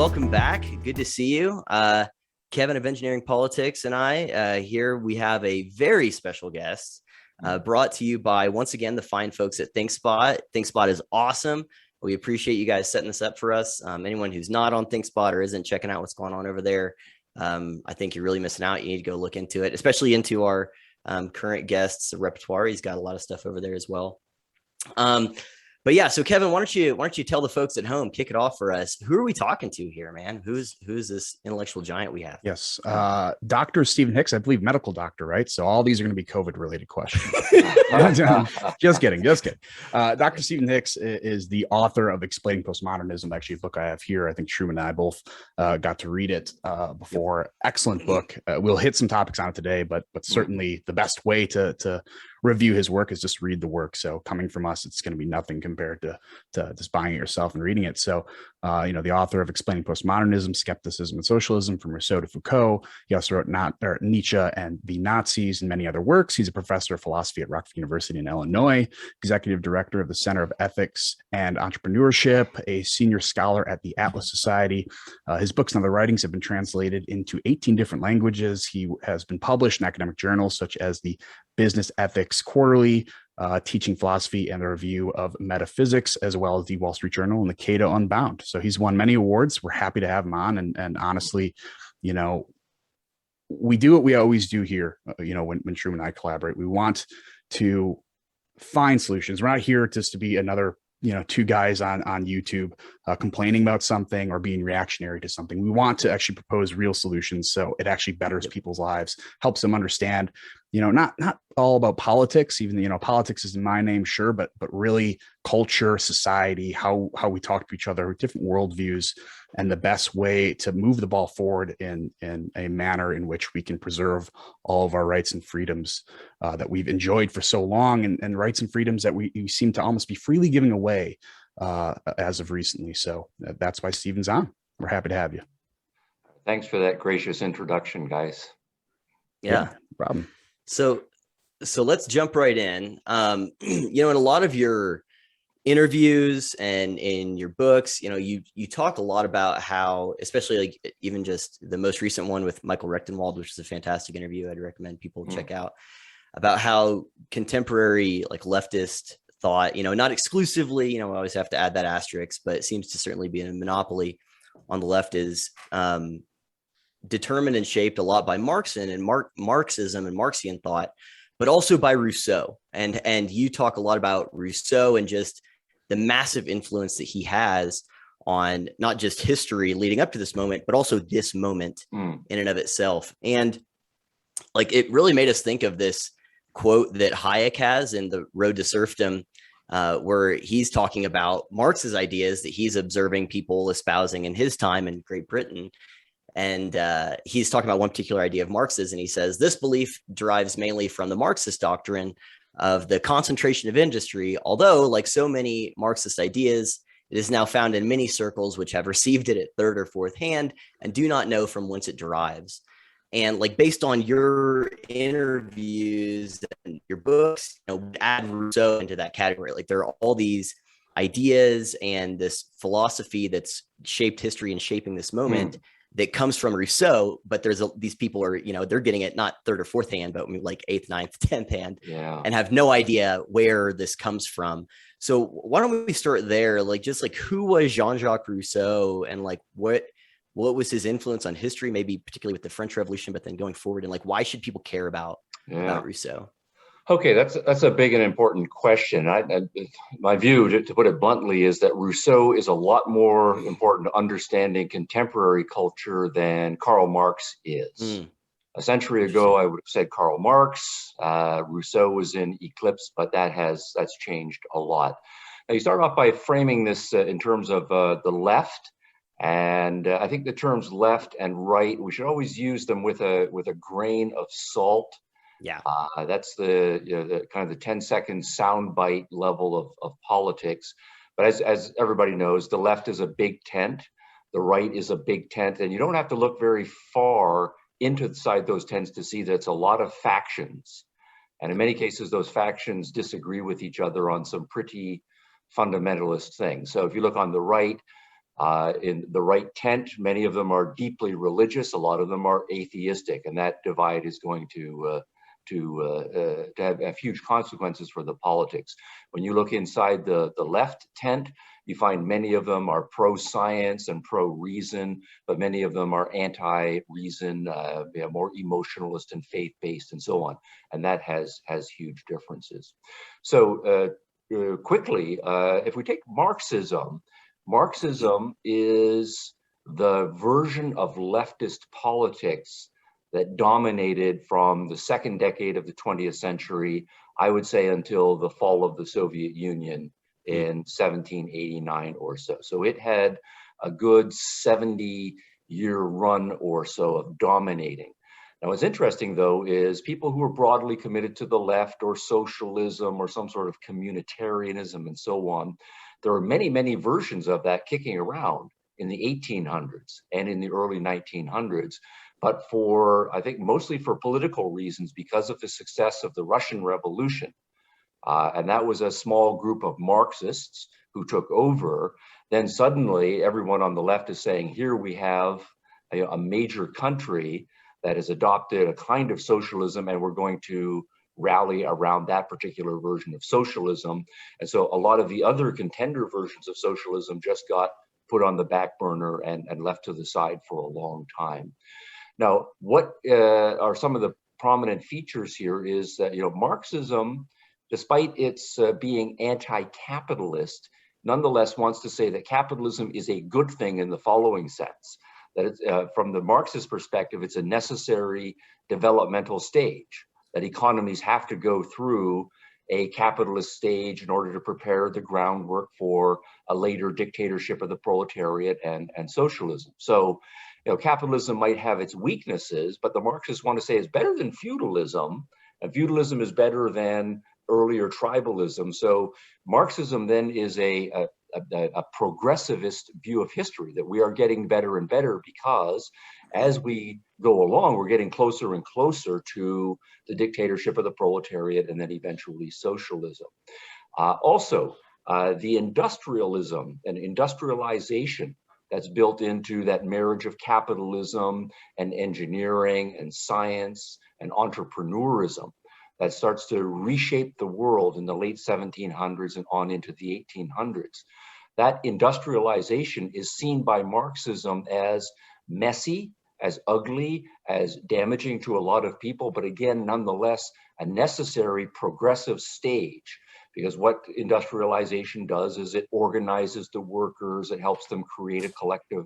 welcome back. Good to see you. Kevin of Engineering Politics and I, here we have a very special guest brought to you by, once again, the fine folks at ThinkSpot. ThinkSpot is awesome. We appreciate you guys setting this up for us. Anyone who's not on ThinkSpot or isn't checking out what's going on over there, I think you're really missing out. You need to go look into it, especially into our current guests' repertoire. He's got a lot of stuff over there as well. But yeah, so Kevin, why don't you tell the folks at home, kick it off for us. Who are we talking to here, man? Who's this intellectual giant we have? Yes, Dr. Stephen Hicks, I believe, medical doctor, right? So all these are going to be COVID-related questions. Just kidding. Dr. Stephen Hicks is the author of Explaining Postmodernism, actually a book I have here. I think Truman and I both got to read it before. Excellent book. We'll hit some topics on it today, but certainly the best way to review his work is just read the work. So coming from us, it's going to be nothing compared to just buying it yourself and reading it. So, the author of Explaining Postmodernism, Skepticism and Socialism, from Rousseau to Foucault. He also wrote Nietzsche and the Nazis and many other works. He's a professor of philosophy at Rockford University in Illinois, executive director of the Center of Ethics and Entrepreneurship, a senior scholar at the Atlas Society. His books and other writings have been translated into 18 different languages. He has been published in academic journals such as the Business Ethics Quarterly, Teaching Philosophy and the Review of Metaphysics, as well as the Wall Street Journal and the Cato Unbound. So he's won many awards. We're happy to have him on. And honestly, we do what we always do here. When Truman and I collaborate, we want to find solutions. We're not here just to be another two guys on YouTube complaining about something or being reactionary to something. We want to actually propose real solutions so it actually betters people's lives, helps them understand, not all about politics, even, politics is in my name, sure, but really culture, society, how we talk to each other, different worldviews, and the best way to move the ball forward in a manner in which we can preserve all of our rights and freedoms that we've enjoyed for so long, and rights and freedoms that we seem to almost be freely giving away as of recently. So that's why Stephen's on. We're happy to have you. Thanks for that gracious introduction, guys. Yeah, no problem. So let's jump right in. In a lot of your interviews and in your books, you talk a lot about how, especially like even just the most recent one with Michael Rechtenwald, which is a fantastic interview I'd recommend people check out, about how contemporary like leftist thought, not exclusively, we always have to add that asterisk, but it seems to certainly be a monopoly on the left, is determined and shaped a lot by Marxism and Marxian thought, but also by Rousseau. And you talk a lot about Rousseau and just the massive influence that he has on not just history leading up to this moment, but also this moment in and of itself. And like, it really made us think of this quote that Hayek has in The Road to Serfdom, where he's talking about Marx's ideas that he's observing people espousing in his time in Great Britain. And he's talking about one particular idea of Marx's, and he says, this belief derives mainly from the Marxist doctrine of the concentration of industry, although, like so many Marxist ideas, it is now found in many circles which have received it at third or fourth hand and do not know from whence it derives. And like, based on your interviews and your books, add Rousseau into that category. Like, there are all these ideas and this philosophy that's shaped history and shaping this moment that comes from Rousseau, but these people are, they're getting it not third or fourth hand, but like eighth, ninth, 10th hand, and have no idea where this comes from. So why don't we start there? Like, just like, who was Jean Jacques Rousseau, and like, what was his influence on history, maybe particularly with the French Revolution, but then going forward, and like, why should people care about Rousseau? Okay, that's a big and important question. My view, to put it bluntly, is that Rousseau is a lot more important to understanding contemporary culture than Karl Marx is. A century ago, I would have said Karl Marx. Rousseau was in eclipse, but that's changed a lot. Now, you start off by framing this in terms of the left, and I think the terms left and right, we should always use them with a grain of salt. Yeah, that's the kind of the 10-second soundbite level of politics. But as everybody knows, the left is a big tent, the right is a big tent, and you don't have to look very far inside those tents to see that it's a lot of factions. And in many cases, those factions disagree with each other on some pretty fundamentalist things. So if you look on the right, In the right tent, many of them are deeply religious, a lot of them are atheistic, and that divide is going to have huge consequences for the politics. When you look inside the left tent, you find many of them are pro-science and pro-reason, but many of them are anti-reason, more emotionalist and faith-based and so on. And that has huge differences. So quickly, if we take Marxism, Marxism is the version of leftist politics that dominated from the second decade of the 20th century, I would say, until the fall of the Soviet Union in 1789 or so. So it had a good 70-year run or so of dominating. Now, what's interesting, though, is people who are broadly committed to the left or socialism or some sort of communitarianism and so on, there are many, many versions of that kicking around in the 1800s and in the early 1900s. But for, I think, mostly for political reasons, because of the success of the Russian Revolution, and that was a small group of Marxists who took over, then suddenly everyone on the left is saying, here we have a major country that has adopted a kind of socialism, and we're going to rally around that particular version of socialism. And so a lot of the other contender versions of socialism just got put on the back burner and left to the side for a long time. Now, what are some of the prominent features here is that, Marxism, despite its being anti-capitalist, nonetheless wants to say that capitalism is a good thing in the following sense, that it's, from the Marxist perspective, it's a necessary developmental stage, that economies have to go through a capitalist stage in order to prepare the groundwork for a later dictatorship of the proletariat and socialism. So, capitalism might have its weaknesses, but the Marxists want to say it's better than feudalism, and feudalism is better than earlier tribalism. So Marxism then is a progressivist view of history, that we are getting better and better because as we go along, we're getting closer and closer to the dictatorship of the proletariat and then eventually socialism. Also, the industrialism and industrialization that's built into that marriage of capitalism and engineering and science and entrepreneurism that starts to reshape the world in the late 1700s and on into the 1800s. That industrialization is seen by Marxism as messy, as ugly, as damaging to a lot of people, but again, nonetheless, a necessary progressive stage, because what industrialization does is it organizes the workers, it helps them create a collective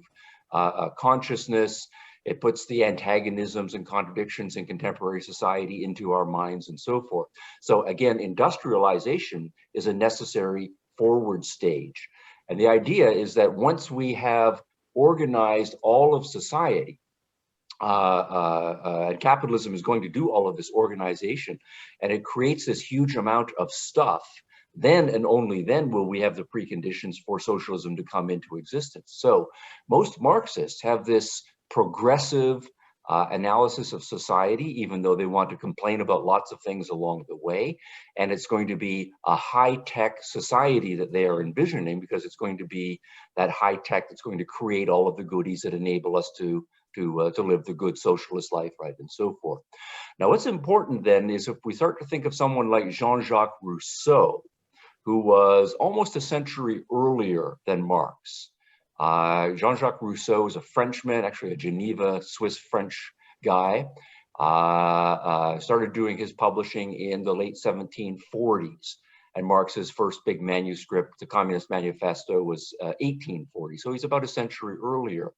consciousness, it puts the antagonisms and contradictions in contemporary society into our minds and so forth. So again, industrialization is a necessary forward stage. And the idea is that once we have organized all of society, and capitalism is going to do all of this organization, and it creates this huge amount of stuff, then and only then will we have the preconditions for socialism to come into existence. So most Marxists have this progressive analysis of society, even though they want to complain about lots of things along the way. And it's going to be a high-tech society that they are envisioning, because it's going to be that high-tech that's going to create all of the goodies that enable us to live the good socialist life, right, and so forth. Now, what's important then is if we start to think of someone like Jean Jacques Rousseau, who was almost a century earlier than Marx. Jean Jacques Rousseau is a Frenchman, actually a Geneva, Swiss-French guy. Started doing his publishing in the late 1740s. And Marx's first big manuscript, the Communist Manifesto, was 1840. So he's about a century earlier.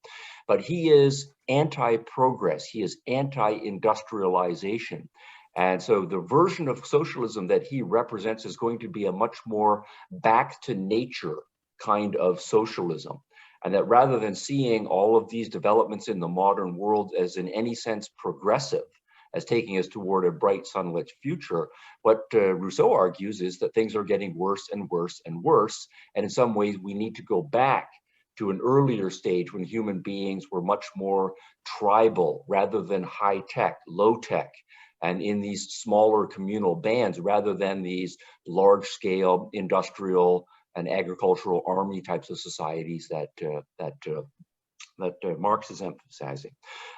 But he is anti-progress. He is anti-industrialization. And so the version of socialism that he represents is going to be a much more back to nature kind of socialism. And that rather than seeing all of these developments in the modern world as in any sense progressive, as taking us toward a bright sunlit future, what Rousseau argues is that things are getting worse and worse and worse. And in some ways, we need to go back to an earlier stage when human beings were much more tribal rather than high tech, low tech, and in these smaller communal bands rather than these large scale industrial and agricultural army types of societies that Marx is emphasizing.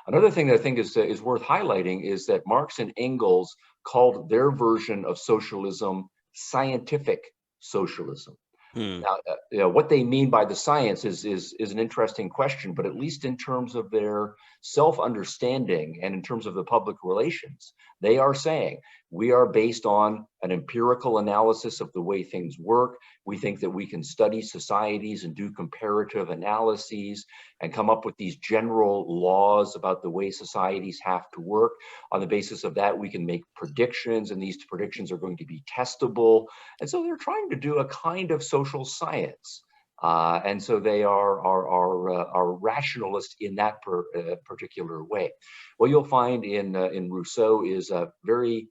Another thing that I think is worth highlighting is that Marx and Engels called their version of socialism scientific socialism. Now, what they mean by the science is an interesting question, but at least in terms of their self-understanding and in terms of the public relations, they are saying we are based on an empirical analysis of the way things work. We think that we can study societies and do comparative analyses and come up with these general laws about the way societies have to work. On the basis of that, we can make predictions, and these predictions are going to be testable. And so they're trying to do a kind of social science. And so they are rationalist in that particular way. What you'll find in Rousseau is a very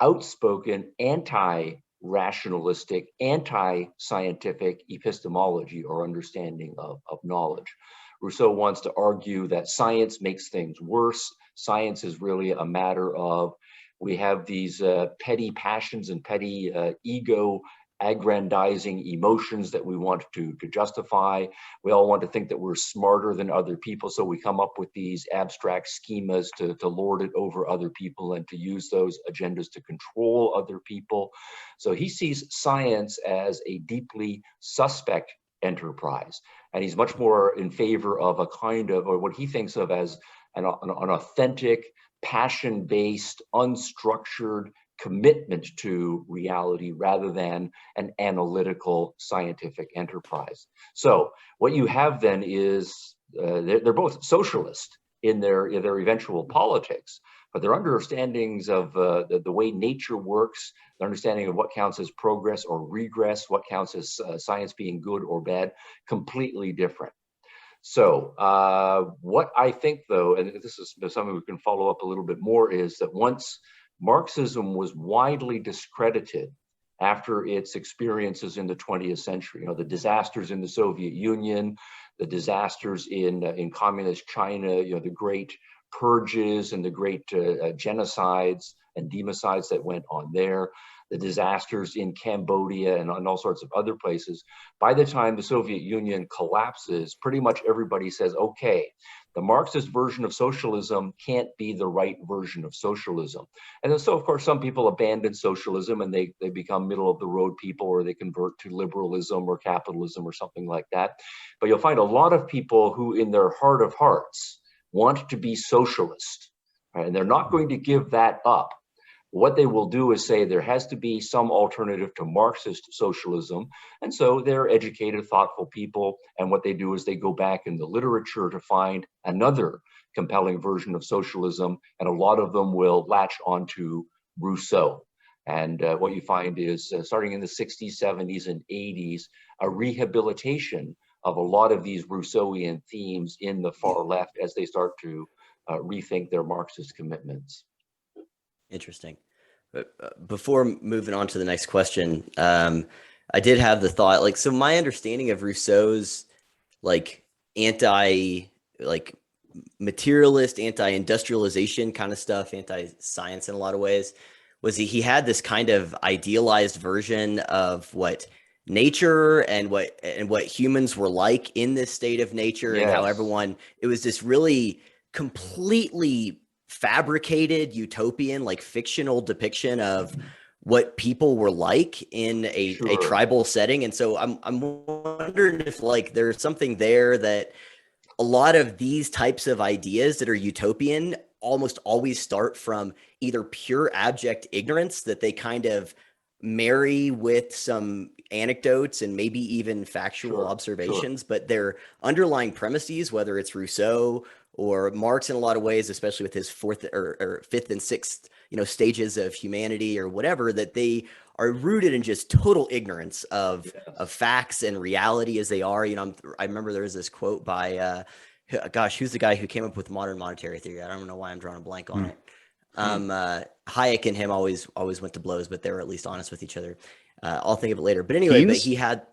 outspoken anti-rationalistic, anti-scientific epistemology or understanding of knowledge. Rousseau wants to argue that science makes things worse. Science is really a matter of, we have these petty passions and petty ego aggrandizing emotions that we want to justify. We all want to think that we're smarter than other people, so we come up with these abstract schemas to lord it over other people and to use those agendas to control other people. So he sees science as a deeply suspect enterprise, and he's much more in favor of a kind of, or what he thinks of as an authentic, passion-based, unstructured commitment to reality rather than an analytical scientific enterprise. So what you have then is they're both socialist in their eventual politics, but their understandings of the way nature works, their understanding of what counts as progress or regress, what counts as science being good or bad, completely different. So what I think, though, and this is something we can follow up a little bit more, is that once Marxism was widely discredited after its experiences in the 20th century, the disasters in the Soviet Union, the disasters in communist China, the great purges and the great genocides and democides that went on there, the disasters in Cambodia and all sorts of other places. By the time the Soviet Union collapses, pretty much everybody says, okay, the Marxist version of socialism can't be the right version of socialism. And then, so of course, some people abandon socialism and they become middle of the road people, or they convert to liberalism or capitalism or something like that. But you'll find a lot of people who in their heart of hearts want to be socialist, right? And they're not going to give that up. What they will do is say there has to be some alternative to Marxist socialism. And so they're educated, thoughtful people. And what they do is they go back in the literature to find another compelling version of socialism. And a lot of them will latch onto Rousseau. And what you find is starting in the 60s, 70s, and 80s, a rehabilitation of a lot of these Rousseauian themes in the far left as they start to rethink their Marxist commitments. Interesting. But before moving on to the next question, I did have the thought, so my understanding of Rousseau's materialist, anti-industrialization kind of stuff, anti-science in a lot of ways, was he had this kind of idealized version of what nature and what humans were like in this state of nature. Yes. And how it was this really completely fabricated utopian, fictional depiction of what people were like in a tribal setting. And so I'm wondering if there's something there that a lot of these types of ideas that are utopian almost always start from either pure abject ignorance that they kind of marry with some anecdotes and maybe even factual observations, but their underlying premises, whether it's Rousseau or Marx in a lot of ways, especially with his fourth or fifth and sixth, stages of humanity or whatever, that they are rooted in just total ignorance of facts and reality as they are. I remember there was this quote by, who's the guy who came up with modern monetary theory? I don't know why I'm drawing a blank on it. Hayek and him always went to blows, but they were at least honest with each other. I'll think of it later. But anyway, Keynes? But he had,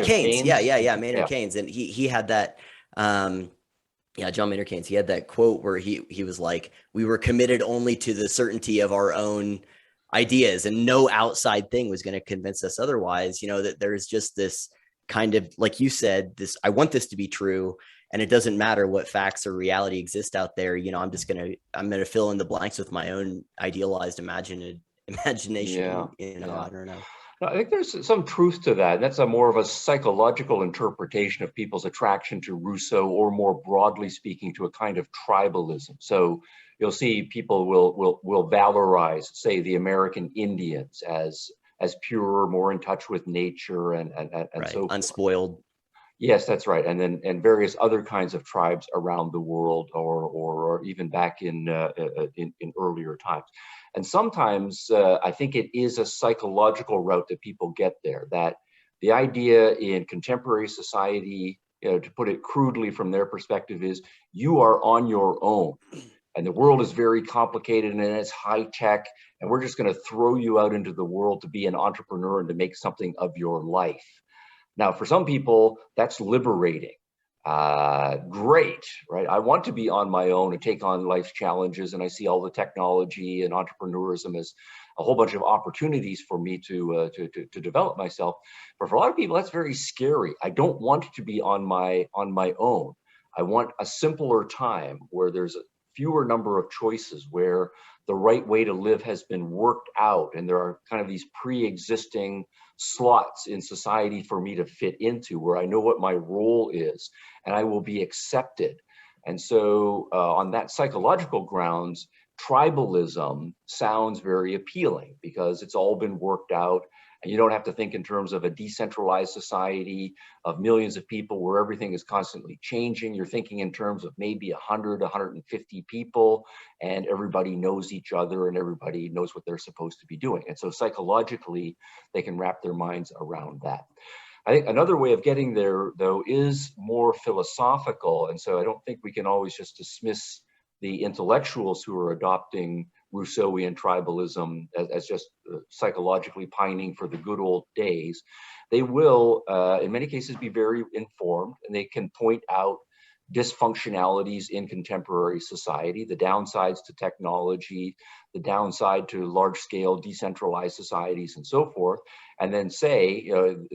Keynes. Maynard Keynes. And he had that, John Maynard Keynes. He had that quote where he was like, we were committed only to the certainty of our own ideas, and no outside thing was going to convince us otherwise. That there's just this kind of, like you said, this, I want this to be true, and it doesn't matter what facts or reality exist out there. I'm going to fill in the blanks with my own idealized imagination. Yeah, I don't know. I think there's some truth to that. That's a more of a psychological interpretation of people's attraction to Rousseau, or more broadly speaking, to a kind of tribalism. So you'll see people will valorize, say, the American Indians as purer, more in touch with nature, and Right. so forth. Unspoiled. Yes, that's right. And various other kinds of tribes around the world, or even back in earlier times. And sometimes I think it is a psychological route that people get there, that the idea in contemporary society, to put it crudely from their perspective, is you are on your own. And the world is very complicated and it's high tech, and we're just going to throw you out into the world to be an entrepreneur and to make something of your life. Now, for some people, that's liberating. Great, right? I want to be on my own and take on life's challenges, and I see all the technology and entrepreneurism as a whole bunch of opportunities for me to develop myself. But for a lot of people, that's very scary. I don't want to be on my own. I want a simpler time where there's a fewer number of choices, where the right way to live has been worked out, and there are kind of these pre-existing slots in society for me to fit into, where I know what my role is and I will be accepted. And so on that psychological grounds, tribalism sounds very appealing because it's all been worked out, and you don't have to think in terms of a decentralized society of millions of people where everything is constantly changing. You're thinking in terms of maybe 100, 150 people, and everybody knows each other and everybody knows what they're supposed to be doing. And so psychologically, they can wrap their minds around that. I think another way of getting there, though, is more philosophical. And so I don't think we can always just dismiss the intellectuals who are adopting Rousseauian tribalism as just psychologically pining for the good old days. They will, in many cases, be very informed, and they can point out dysfunctionalities in contemporary society, the downsides to technology, the downside to large-scale decentralized societies, and so forth, and then say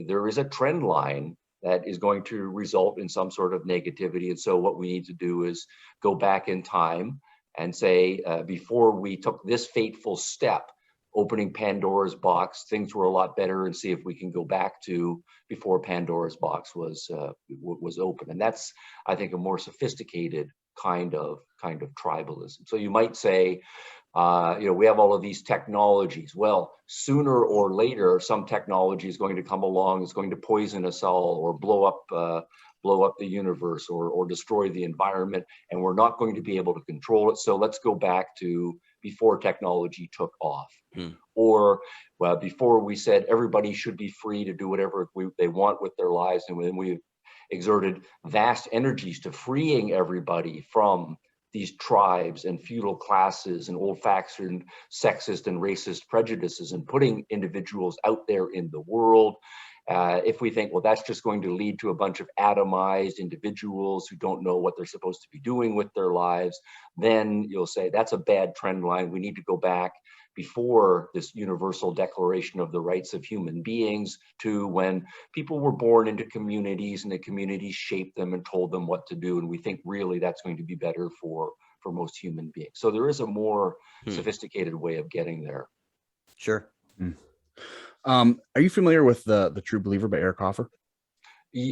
there is a trend line that is going to result in some sort of negativity. And so what we need to do is go back in time and say, before we took this fateful step, opening Pandora's box, things were a lot better, and see if we can go back to before Pandora's box was open. And that's, I think, a more sophisticated kind of tribalism. So you might say, we have all of these technologies. Well, sooner or later, some technology is going to come along, it's going to poison us all, or blow up the universe, or destroy the environment, and we're not going to be able to control it. So let's go back to before technology took off. Or before we said everybody should be free to do whatever they want with their lives, and when we exerted vast energies to freeing everybody from these tribes and feudal classes and old-fashioned sexist and racist prejudices, and putting individuals out there in the world. If we think, well, that's just going to lead to a bunch of atomized individuals who don't know what they're supposed to be doing with their lives, then you'll say that's a bad trend line. We need to go back before this universal declaration of the rights of human beings, to when people were born into communities and the communities shaped them and told them what to do. And we think really that's going to be better for most human beings. So there is a more sophisticated way of getting there. Sure. Are you familiar with the True Believer by Eric Hoffer?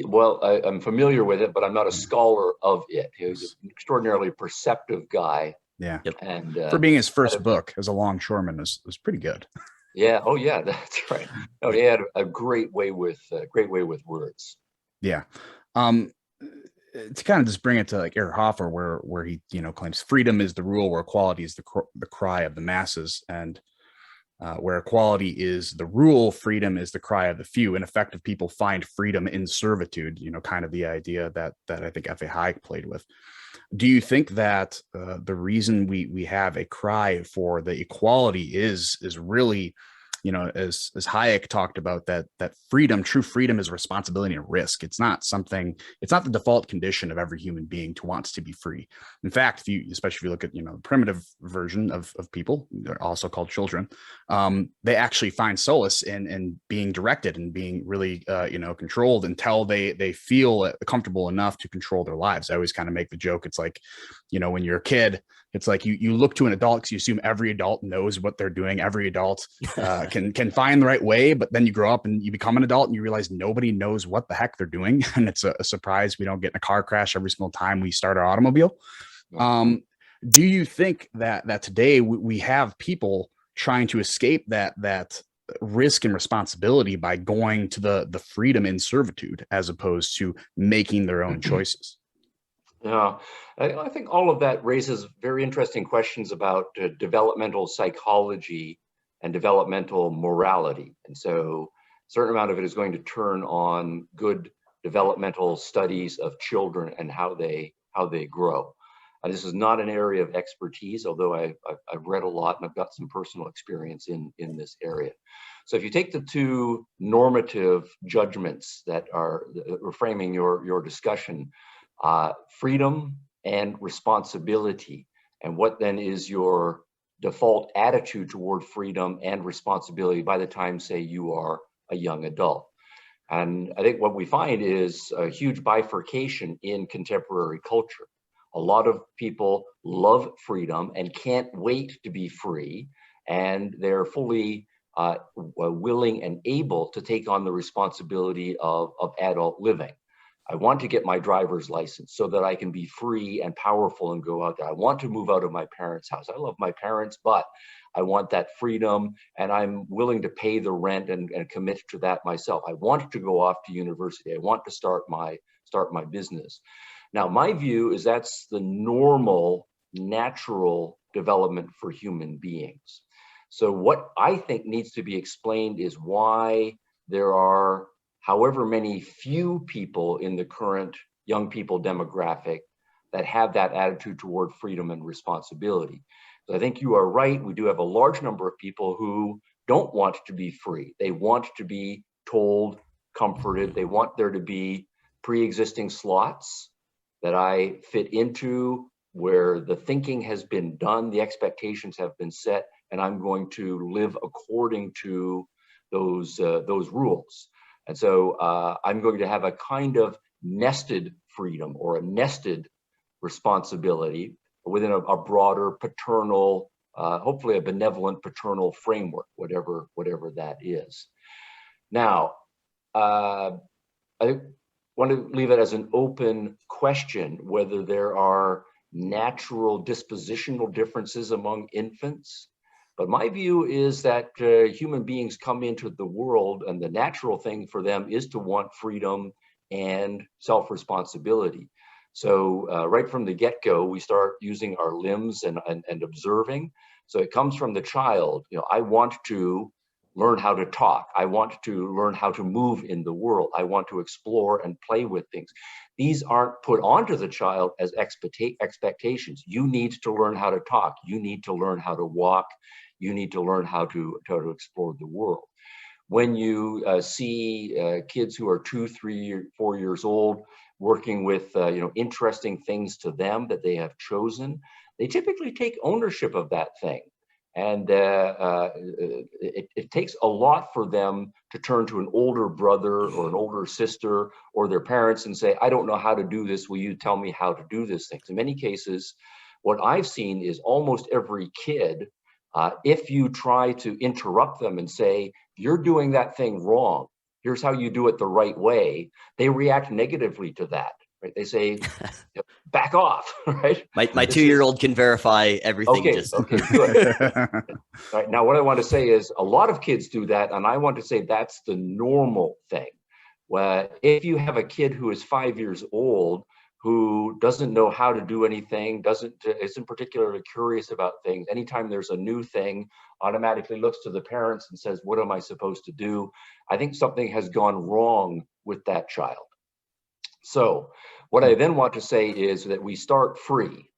Well, I'm familiar with it, but I'm not a scholar of it. He was an extraordinarily perceptive guy. Yeah. And for being his first book as a longshoreman was pretty good. Yeah. Oh, yeah. That's right. No, he had a great way with words. Yeah. To kind of just bring it to like Eric Hoffer, where he claims freedom is the rule, where equality is the cry of the masses, and where equality is the rule, freedom is the cry of the few. In effect, if people find freedom in servitude, kind of the idea that I think F.A. Hayek played with. Do you think that the reason we have a cry for the equality is really as Hayek talked about, that freedom, true freedom, is responsibility and risk. It's not the default condition of every human being to want to be free. In fact, especially if you look at, the primitive version of people, they're also called children, they actually find solace in being directed and being really, controlled until they feel comfortable enough to control their lives. I always kind of make the joke. It's like, when you're a kid, it's like you look to an adult because you assume every adult knows what they're doing. Every adult can find the right way, but then you grow up and you become an adult and you realize nobody knows what the heck they're doing. And it's a surprise we don't get in a car crash every single time we start our automobile. Do you think that today we have people trying to escape that risk and responsibility by going to the freedom in servitude as opposed to making their own choices? Yeah, I think all of that raises very interesting questions about developmental psychology and developmental morality. And so a certain amount of it is going to turn on good developmental studies of children and how they grow. This is not an area of expertise, although I've read a lot and I've got some personal experience in this area. So if you take the two normative judgments that are framing your discussion, freedom and responsibility, and what then is your default attitude toward freedom and responsibility by the time, say, you are a young adult. And I think what we find is a huge bifurcation in contemporary culture. A lot of people love freedom and can't wait to be free, and they're fully willing and able to take on the responsibility of adult living. I want to get my driver's license so that I can be free and powerful and go out there. I want to move out of my parents' house. I love my parents, but I want that freedom, and I'm willing to pay the rent and commit to that myself. I want to go off to university. I want to start my business. Now, my view is that's the normal, natural development for human beings. So what I think needs to be explained is why there are however many few people in the current young people demographic that have that attitude toward freedom and responsibility. So I think you are right. We do have a large number of people who don't want to be free. They want to be told, comforted. They want there to be pre-existing slots that I fit into, where the thinking has been done, the expectations have been set, and I'm going to live according to those rules. And so I'm going to have a kind of nested freedom or a nested responsibility within a broader paternal, hopefully a benevolent paternal framework, whatever that is. Now, I want to leave it as an open question whether there are natural dispositional differences among infants. But my view is that human beings come into the world and the natural thing for them is to want freedom and self-responsibility. So right from the get-go, we start using our limbs and observing. So it comes from the child. I want to learn how to talk. I want to learn how to move in the world. I want to explore and play with things. These aren't put onto the child as expectations. You need to learn how to talk. You need to learn how to walk. You need to learn how to explore the world. When you see kids who are 2, 3, 4 years old working with interesting things to them that they have chosen, they typically take ownership of that thing. And it takes a lot for them to turn to an older brother or an older sister or their parents and say, I don't know how to do this. Will you tell me how to do this thing? In many cases, what I've seen is almost every kid, if you try to interrupt them and say, you're doing that thing wrong, here's how you do it the right way, they react negatively to that. Right? They say, back off, right? My 2-year-old can verify everything. Okay, good. All right, now what I want to say is a lot of kids do that, and I want to say that's the normal thing. Where if you have a kid who is 5 years old who doesn't know how to do anything, isn't particularly curious about things, anytime there's a new thing, automatically looks to the parents and says, what am I supposed to do? I think something has gone wrong with that child. So what I then want to say is that we start free.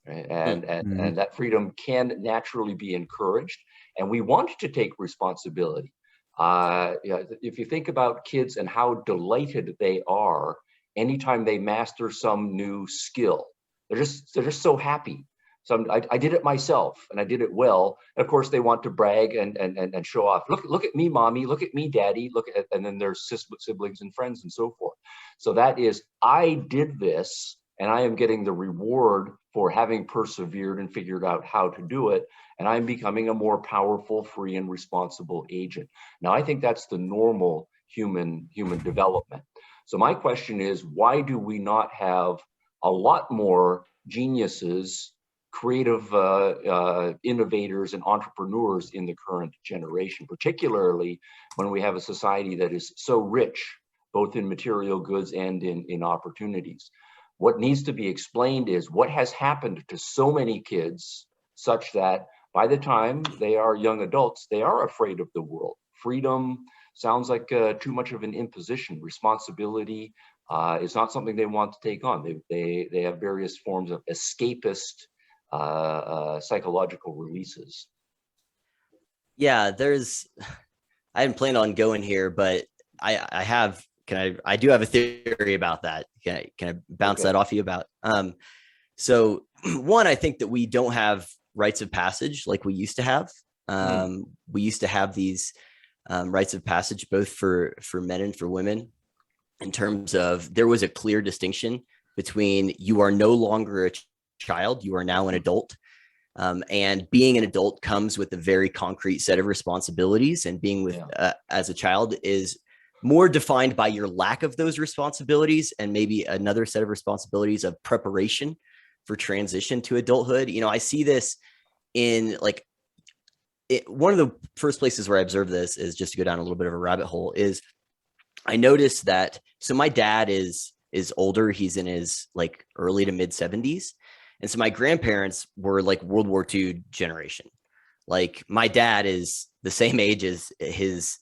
right? And that freedom can naturally be encouraged, and we want to take responsibility. If you think about kids and how delighted they are anytime they master some new skill, they're just so happy. So I did it myself, and I did it well. And of course, they want to brag and show off. Look at me, mommy. Look at me, daddy. And then there's siblings and friends and so forth. So that is, I did this, and I am getting the reward for having persevered and figured out how to do it. And I'm becoming a more powerful, free, and responsible agent. Now, I think that's the normal human development. So my question is, why do we not have a lot more geniuses, creative innovators and entrepreneurs in the current generation, particularly when we have a society that is so rich, both in material goods and in opportunities? What needs to be explained is what has happened to so many kids such that by the time they are young adults, they are afraid of the world. Freedom sounds like too much of an imposition. Responsibility is not something they want to take on. They have various forms of escapist psychological releases. Yeah, I hadn't planned on going here, but I do have a theory about that. Can I bounce that off you about? So one, I think that we don't have rites of passage like we used to have. We used to have these rites of passage both for men and for women, in terms of there was a clear distinction between you are no longer a child, you are now an adult. And being an adult comes with a very concrete set of responsibilities, and being with as a child is more defined by your lack of those responsibilities, and maybe another set of responsibilities of preparation for transition to adulthood. You know, I see this in one of the first places where I observe this is, just to go down a little bit of a rabbit hole, is I noticed that, so my dad is older. He's in his early to mid 70s. And so my grandparents were World War II generation. Like my dad is the same age as his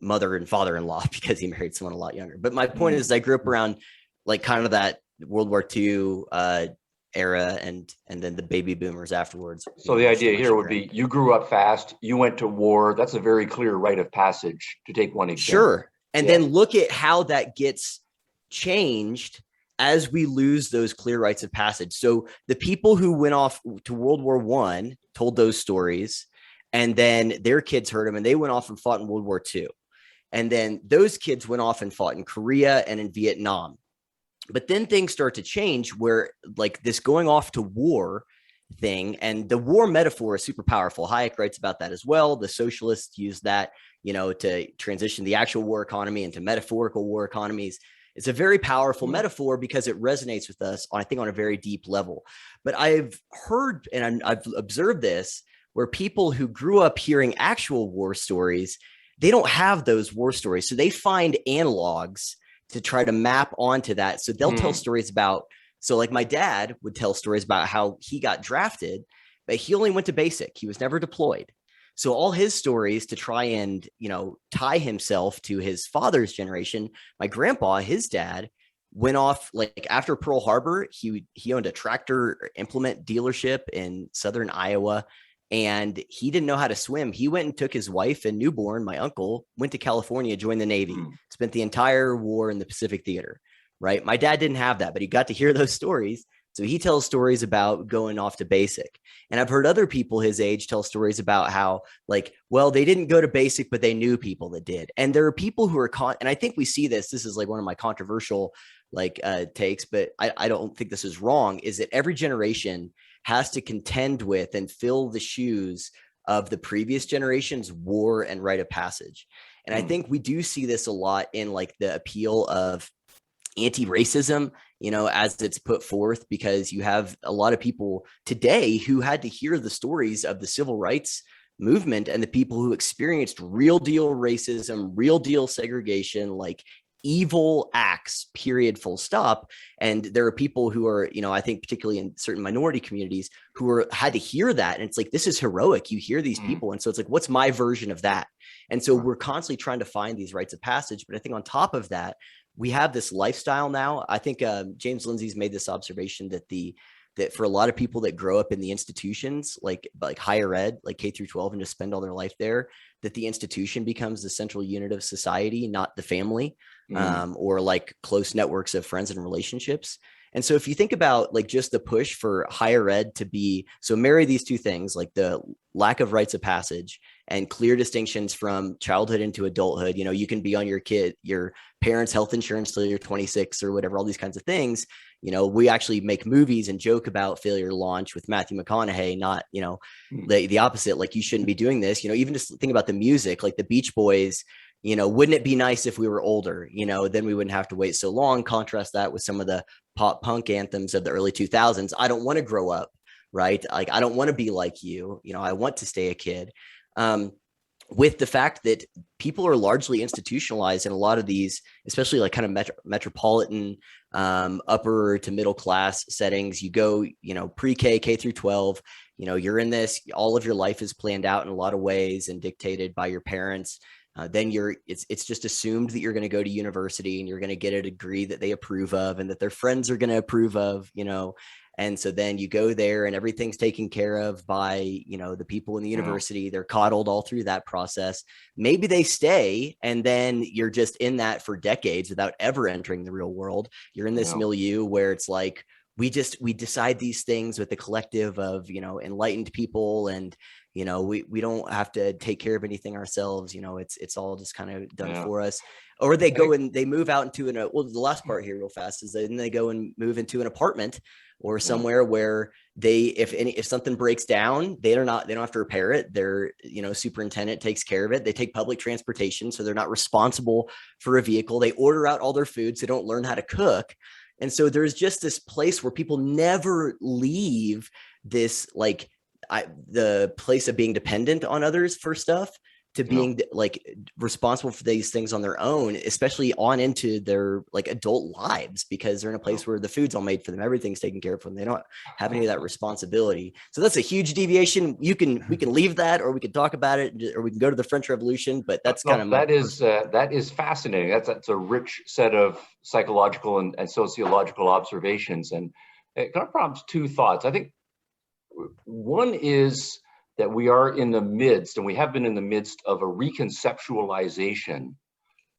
mother and father-in-law, because he married someone a lot younger. But my point is, I grew up around kind of that World War II era, and then the baby boomers afterwards. So the idea here would be, you grew up fast, you went to war. That's a very clear rite of passage, to take one example. Sure. And then look at how that gets changed as we lose those clear rites of passage. So the people who went off to World War I told those stories, and then their kids heard them, and they went off and fought in World War II. And then those kids went off and fought in Korea and in Vietnam. But then things start to change, where this going off to war thing, and the war metaphor is super powerful. Hayek writes about that as well. The socialists use that, to transition the actual war economy into metaphorical war economies. It's a very powerful metaphor because it resonates with us, I think, on a very deep level. But I've heard, and I've observed this, where people who grew up hearing actual war stories, they don't have those war stories. So they find analogs to try to map onto that. So they'll tell stories about, my dad would tell stories about how he got drafted, but he only went to basic. He was never deployed. So all his stories to try and, tie himself to his father's generation, my grandpa, his dad, went off after Pearl Harbor. He owned a tractor implement dealership in southern Iowa, and he didn't know how to swim. He went and took his wife and newborn, my uncle, went to California, joined the Navy, spent the entire war in the Pacific Theater, right? My dad didn't have that, but he got to hear those stories. So he tells stories about going off to basic. And I've heard other people his age tell stories about how they didn't go to basic, but they knew people that did. And there are people who are and I think we see this is one of my controversial takes, but I don't think this is wrong, is that every generation has to contend with and fill the shoes of the previous generation's war and rite of passage. And I think we do see this a lot in the appeal of anti-racism, as it's put forth, because you have a lot of people today who had to hear the stories of the civil rights movement and the people who experienced real deal racism, real deal segregation, evil acts, period, full stop. And there are people who are, I think particularly in certain minority communities, who had to hear that. And it's this is heroic. You hear these people. And so it's what's my version of that? And so we're constantly trying to find these rites of passage. But I think on top of that, we have this lifestyle now. I think James Lindsay's made this observation that the that for a lot of people that grow up in the institutions, like higher ed, like K through 12, and just spend all their life there, that the institution becomes the central unit of society, not the family, or like close networks of friends and relationships. And so if you think about like just the push for higher ed to be, so marry these two things, like the lack of rites of passage and clear distinctions from childhood into adulthood. You know, you can be on your parents' health insurance till you're 26 or whatever, all these kinds of things. You know, we actually make movies and joke about failure to launch with Matthew McConaughey, not, you know, the opposite. Like, you shouldn't be doing this. You know, even just think about the music, like the Beach Boys. You know, wouldn't it be nice if we were older? You know, then we wouldn't have to wait so long. Contrast that with some of the pop punk anthems of the early 2000s. I don't want to grow up, right? Like, I don't want to be like you. You know, I want to stay a kid. With the fact that people are largely institutionalized in a lot of these, especially like kind of metropolitan, upper to middle class settings. You go, you know, pre-K, K through 12, you know, you're in this, all of your life is planned out in a lot of ways and dictated by your parents. Then it's just assumed that you're going to go to university and you're going to get a degree that they approve of and that their friends are going to approve of, you know. And so then you go there and everything's taken care of by, you know, the people in the university. They're coddled all through that process. Maybe they stay, and then you're just in that for decades without ever entering the real world. You're in this milieu where it's like, we decide these things with the collective of, you know, enlightened people, and, you know, we don't have to take care of anything ourselves. You know, it's all just kind of done for us. Or they go and they move out into well, the last part here real fast is then they go and move into an apartment or somewhere where if something breaks down, they don't have to repair it. Their, you know, superintendent takes care of it. They take public transportation, so they're not responsible for a vehicle. They order out all their food, so they don't learn how to cook. And so there's just this place where people never leave this, like, the place of being dependent on others for stuff to being like responsible for these things on their own, especially on into their like adult lives, because they're in a place where the food's all made for them. Everything's taken care of them. They don't have any of that responsibility. So that's a huge deviation. We can leave that, or we can talk about it, or we can go to the French Revolution, but that's kind of that is fascinating. That's a rich set of psychological and sociological observations. And it kind of prompts two thoughts. I think one is that we are in the midst, and we have been in the midst of a reconceptualization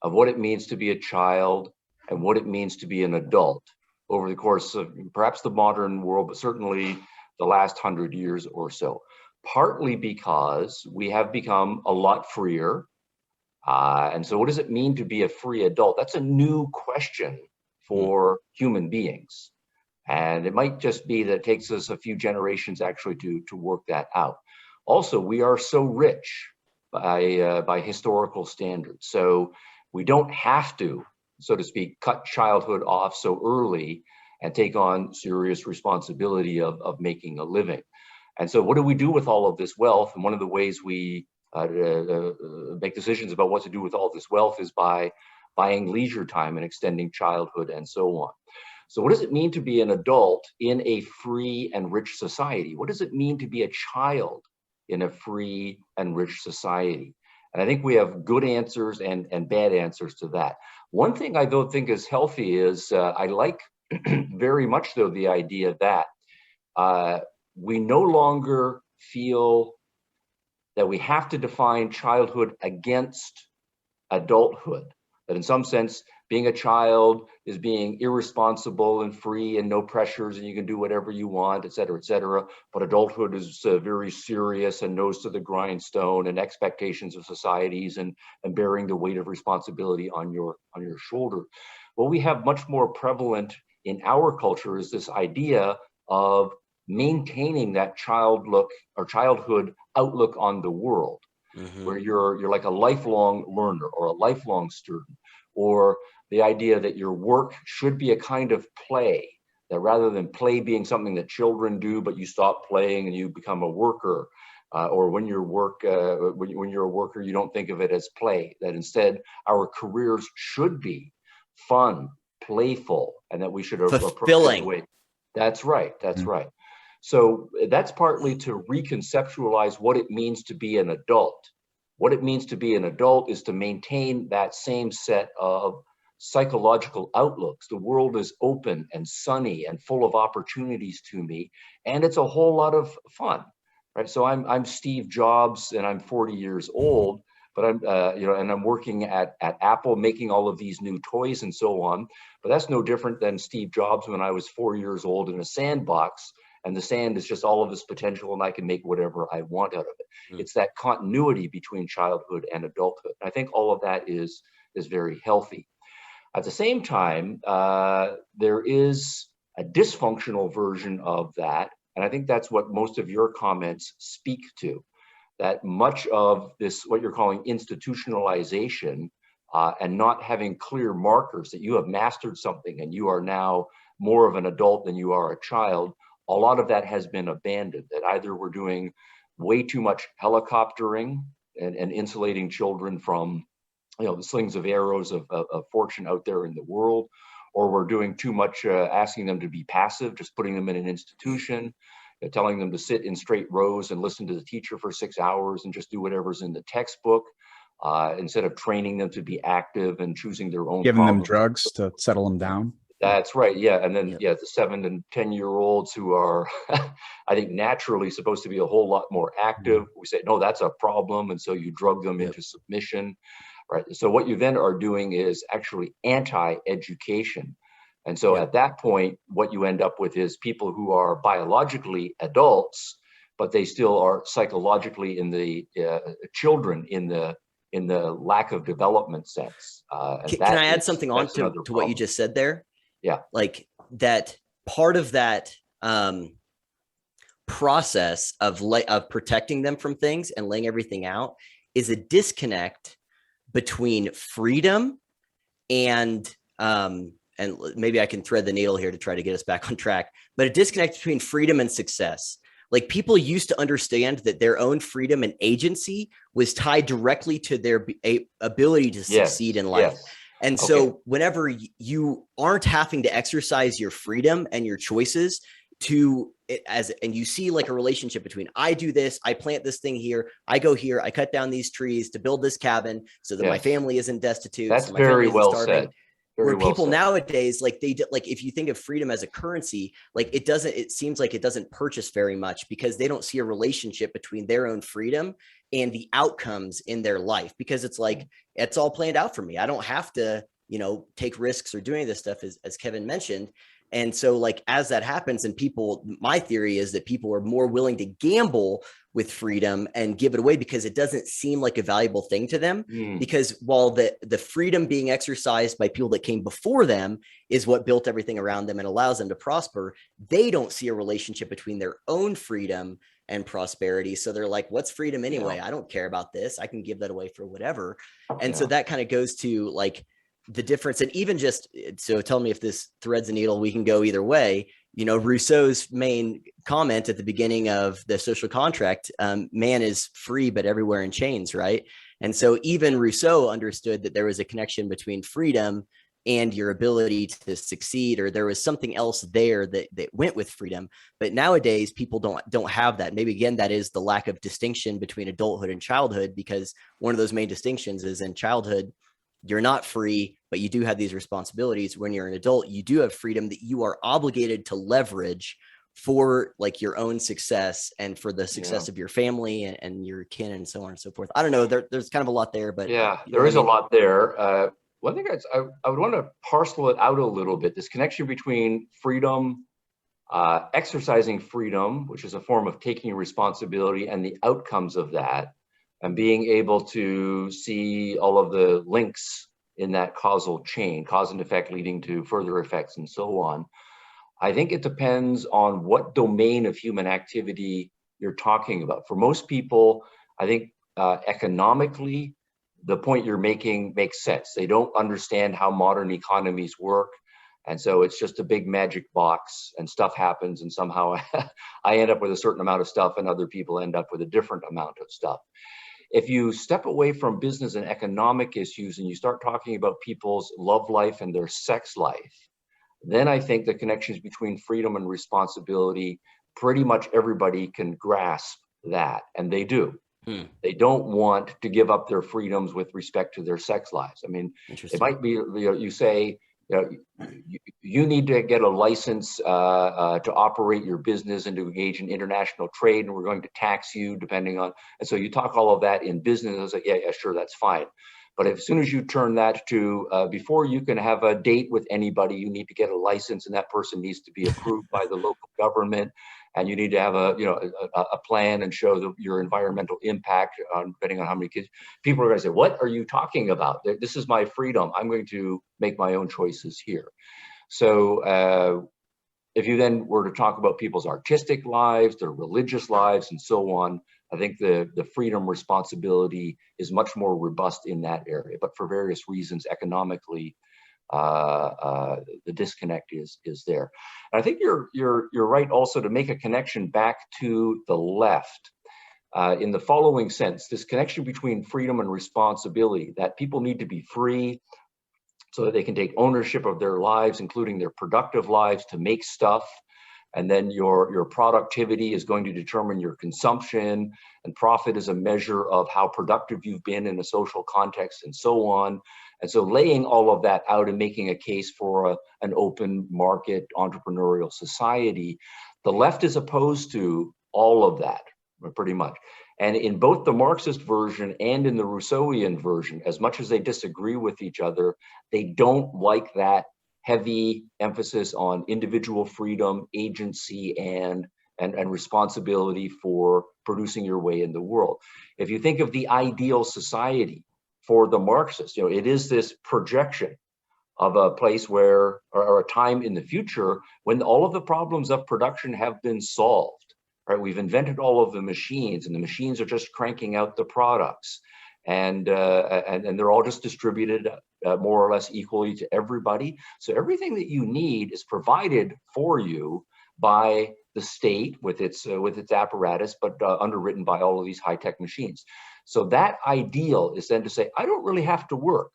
of what it means to be a child and what it means to be an adult over the course of perhaps the modern world, but certainly the last 100 years or so. Partly because we have become a lot freer. And so what does it mean to be a free adult? That's a new question for human beings. And it might just be that it takes us a few generations actually to work that out. Also, we are so rich by historical standards. So we don't have to, so to speak, cut childhood off so early and take on serious responsibility of making a living. And so what do we do with all of this wealth? And one of the ways we make decisions about what to do with all this wealth is by buying leisure time and extending childhood and so on. So what does it mean to be an adult in a free and rich society? What does it mean to be a child in a free and rich society? And I think we have good answers and bad answers to that. One thing I don't think is healthy is I like very much though the idea that we no longer feel that we have to define childhood against adulthood. That in some sense, being a child is being irresponsible and free and no pressures and you can do whatever you want, et cetera, et cetera. But adulthood is very serious and nose to the grindstone and expectations of societies and bearing the weight of responsibility on your shoulder. What we have much more prevalent in our culture is this idea of maintaining that childhood outlook on the world, where you're like a lifelong learner or a lifelong student, or the idea that your work should be a kind of play, that rather than play being something that children do, but you stop playing and you become a worker, or when you're a worker, you don't think of it as play, that instead our careers should be fun, playful, and that we should fulfilling. Approach it. That's right. That's right. So that's partly to reconceptualize what it means to be an adult. What it means to be an adult is to maintain that same set of psychological outlooks. The world is open and sunny and full of opportunities to me, and it's a whole lot of fun, right? So I'm Steve Jobs, and I'm 40 years old, but I'm and I'm working at Apple, making all of these new toys and so on. But that's no different than Steve Jobs when I was 4 years old in a sandbox, and the sand is just all of its potential, and I can make whatever I want out of it. It's that continuity between childhood and adulthood. I think all of that is very healthy. At the same time, there is a dysfunctional version of that, and I think that's what most of your comments speak to. That much of this, what you're calling institutionalization, and not having clear markers that you have mastered something and you are now more of an adult than you are a child, a lot of that has been abandoned. That either we're doing way too much helicoptering and insulating children from the slings of arrows of fortune out there in the world, or we're doing too much asking them to be passive, just putting them in an institution, telling them to sit in straight rows and listen to the teacher for 6 hours and just do whatever's in the textbook, instead of training them to be active and choosing their own Giving problems. them drugs to settle them down. That's right. Yeah. And then, the 7 and 10-year-olds who are, I think, naturally supposed to be a whole lot more active. We say, no, that's a problem. And so you drug them into submission, right? So what you then are doing is actually anti-education. And so at that point, what you end up with is people who are biologically adults, but they still are psychologically in the children in the lack of development sense. Can I add something on to what you just said there? Yeah. Like that part of that process of protecting them from things and laying everything out is a disconnect between freedom and maybe I can thread the needle here to try to get us back on track, but a disconnect between freedom and success. Like people used to understand that their own freedom and agency was tied directly to their ability to succeed in life. Yes. And so whenever you aren't having to exercise your freedom and your choices and you see like a relationship between I do this, I plant this thing here, I go here, I cut down these trees to build this cabin so that my family isn't destitute. That's so my very family well isn't starving. said. Very Where well people said. nowadays, like if you think of freedom as a currency, like it seems like it doesn't purchase very much because they don't see a relationship between their own freedom and the outcomes in their life, because it's like, it's all planned out for me. I don't have to, take risks or do any of this stuff as Kevin mentioned. And so like, as that happens and my theory is that people are more willing to gamble with freedom and give it away because it doesn't seem like a valuable thing to them. Because while the freedom being exercised by people that came before them is what built everything around them and allows them to prosper, they don't see a relationship between their own freedom and prosperity. So they're like, what's freedom anyway? I don't care about this. I can give that away for whatever. And so that kind of goes to like the difference. And even just, so tell me if this threads a needle, we can go either way. Rousseau's main comment at the beginning of the Social Contract, man is free, but everywhere in chains, right? And so even Rousseau understood that there was a connection between freedom and your ability to succeed, or there was something else there that went with freedom. But nowadays people don't have that. Maybe again, that is the lack of distinction between adulthood and childhood, because one of those main distinctions is in childhood, you're not free, but you do have these responsibilities. When you're an adult, you do have freedom that you are obligated to leverage for like your own success and for the success of your family and your kin and so on and so forth. I don't know. There's kind of a lot there, but there is a lot there. One thing I would want to parcel it out a little bit, this connection between freedom, exercising freedom, which is a form of taking responsibility, and the outcomes of that, and being able to see all of the links in that causal chain, cause and effect leading to further effects and so on. I think it depends on what domain of human activity you're talking about. For most people, I think economically, the point you're making makes sense. They don't understand how modern economies work. And so it's just a big magic box and stuff happens. And somehow I end up with a certain amount of stuff and other people end up with a different amount of stuff. If you step away from business and economic issues and you start talking about people's love life and their sex life, then I think the connections between freedom and responsibility, pretty much everybody can grasp that, and they do. They don't want to give up their freedoms with respect to their sex lives. I mean, it might be, you say, you need to get a license to operate your business and to engage in international trade, and we're going to tax you depending on, and so you talk all of that in business, like, yeah, sure, that's fine. But as soon as you turn that to before you can have a date with anybody, you need to get a license, and that person needs to be approved by the local government, and you need to have a plan and show your environmental impact depending on how many kids. People are going to say, "What are you talking about? This is my freedom. I'm going to make my own choices here." So if you then were to talk about people's artistic lives, their religious lives, and so on, I think the freedom responsibility is much more robust in that area. But for various reasons, economically, the disconnect is there. And I think you're right also to make a connection back to the left in the following sense: this connection between freedom and responsibility, that people need to be free so that they can take ownership of their lives, including their productive lives, to make stuff. And then your productivity is going to determine your consumption, and profit is a measure of how productive you've been in a social context, and so on. And so laying all of that out and making a case for an open market entrepreneurial society, the left is opposed to all of that, pretty much. And in both the Marxist version and in the Rousseauian version, as much as they disagree with each other, they don't like that heavy emphasis on individual freedom, agency, and responsibility for producing your way in the world. If you think of the ideal society for the Marxists, it is this projection of a place where, or a time in the future when all of the problems of production have been solved. Right? We've invented all of the machines, and the machines are just cranking out the products, and they're all just distributed more or less equally to everybody. So everything that you need is provided for you by the state with its apparatus, but underwritten by all of these high-tech machines. So that ideal is then to say, I don't really have to work.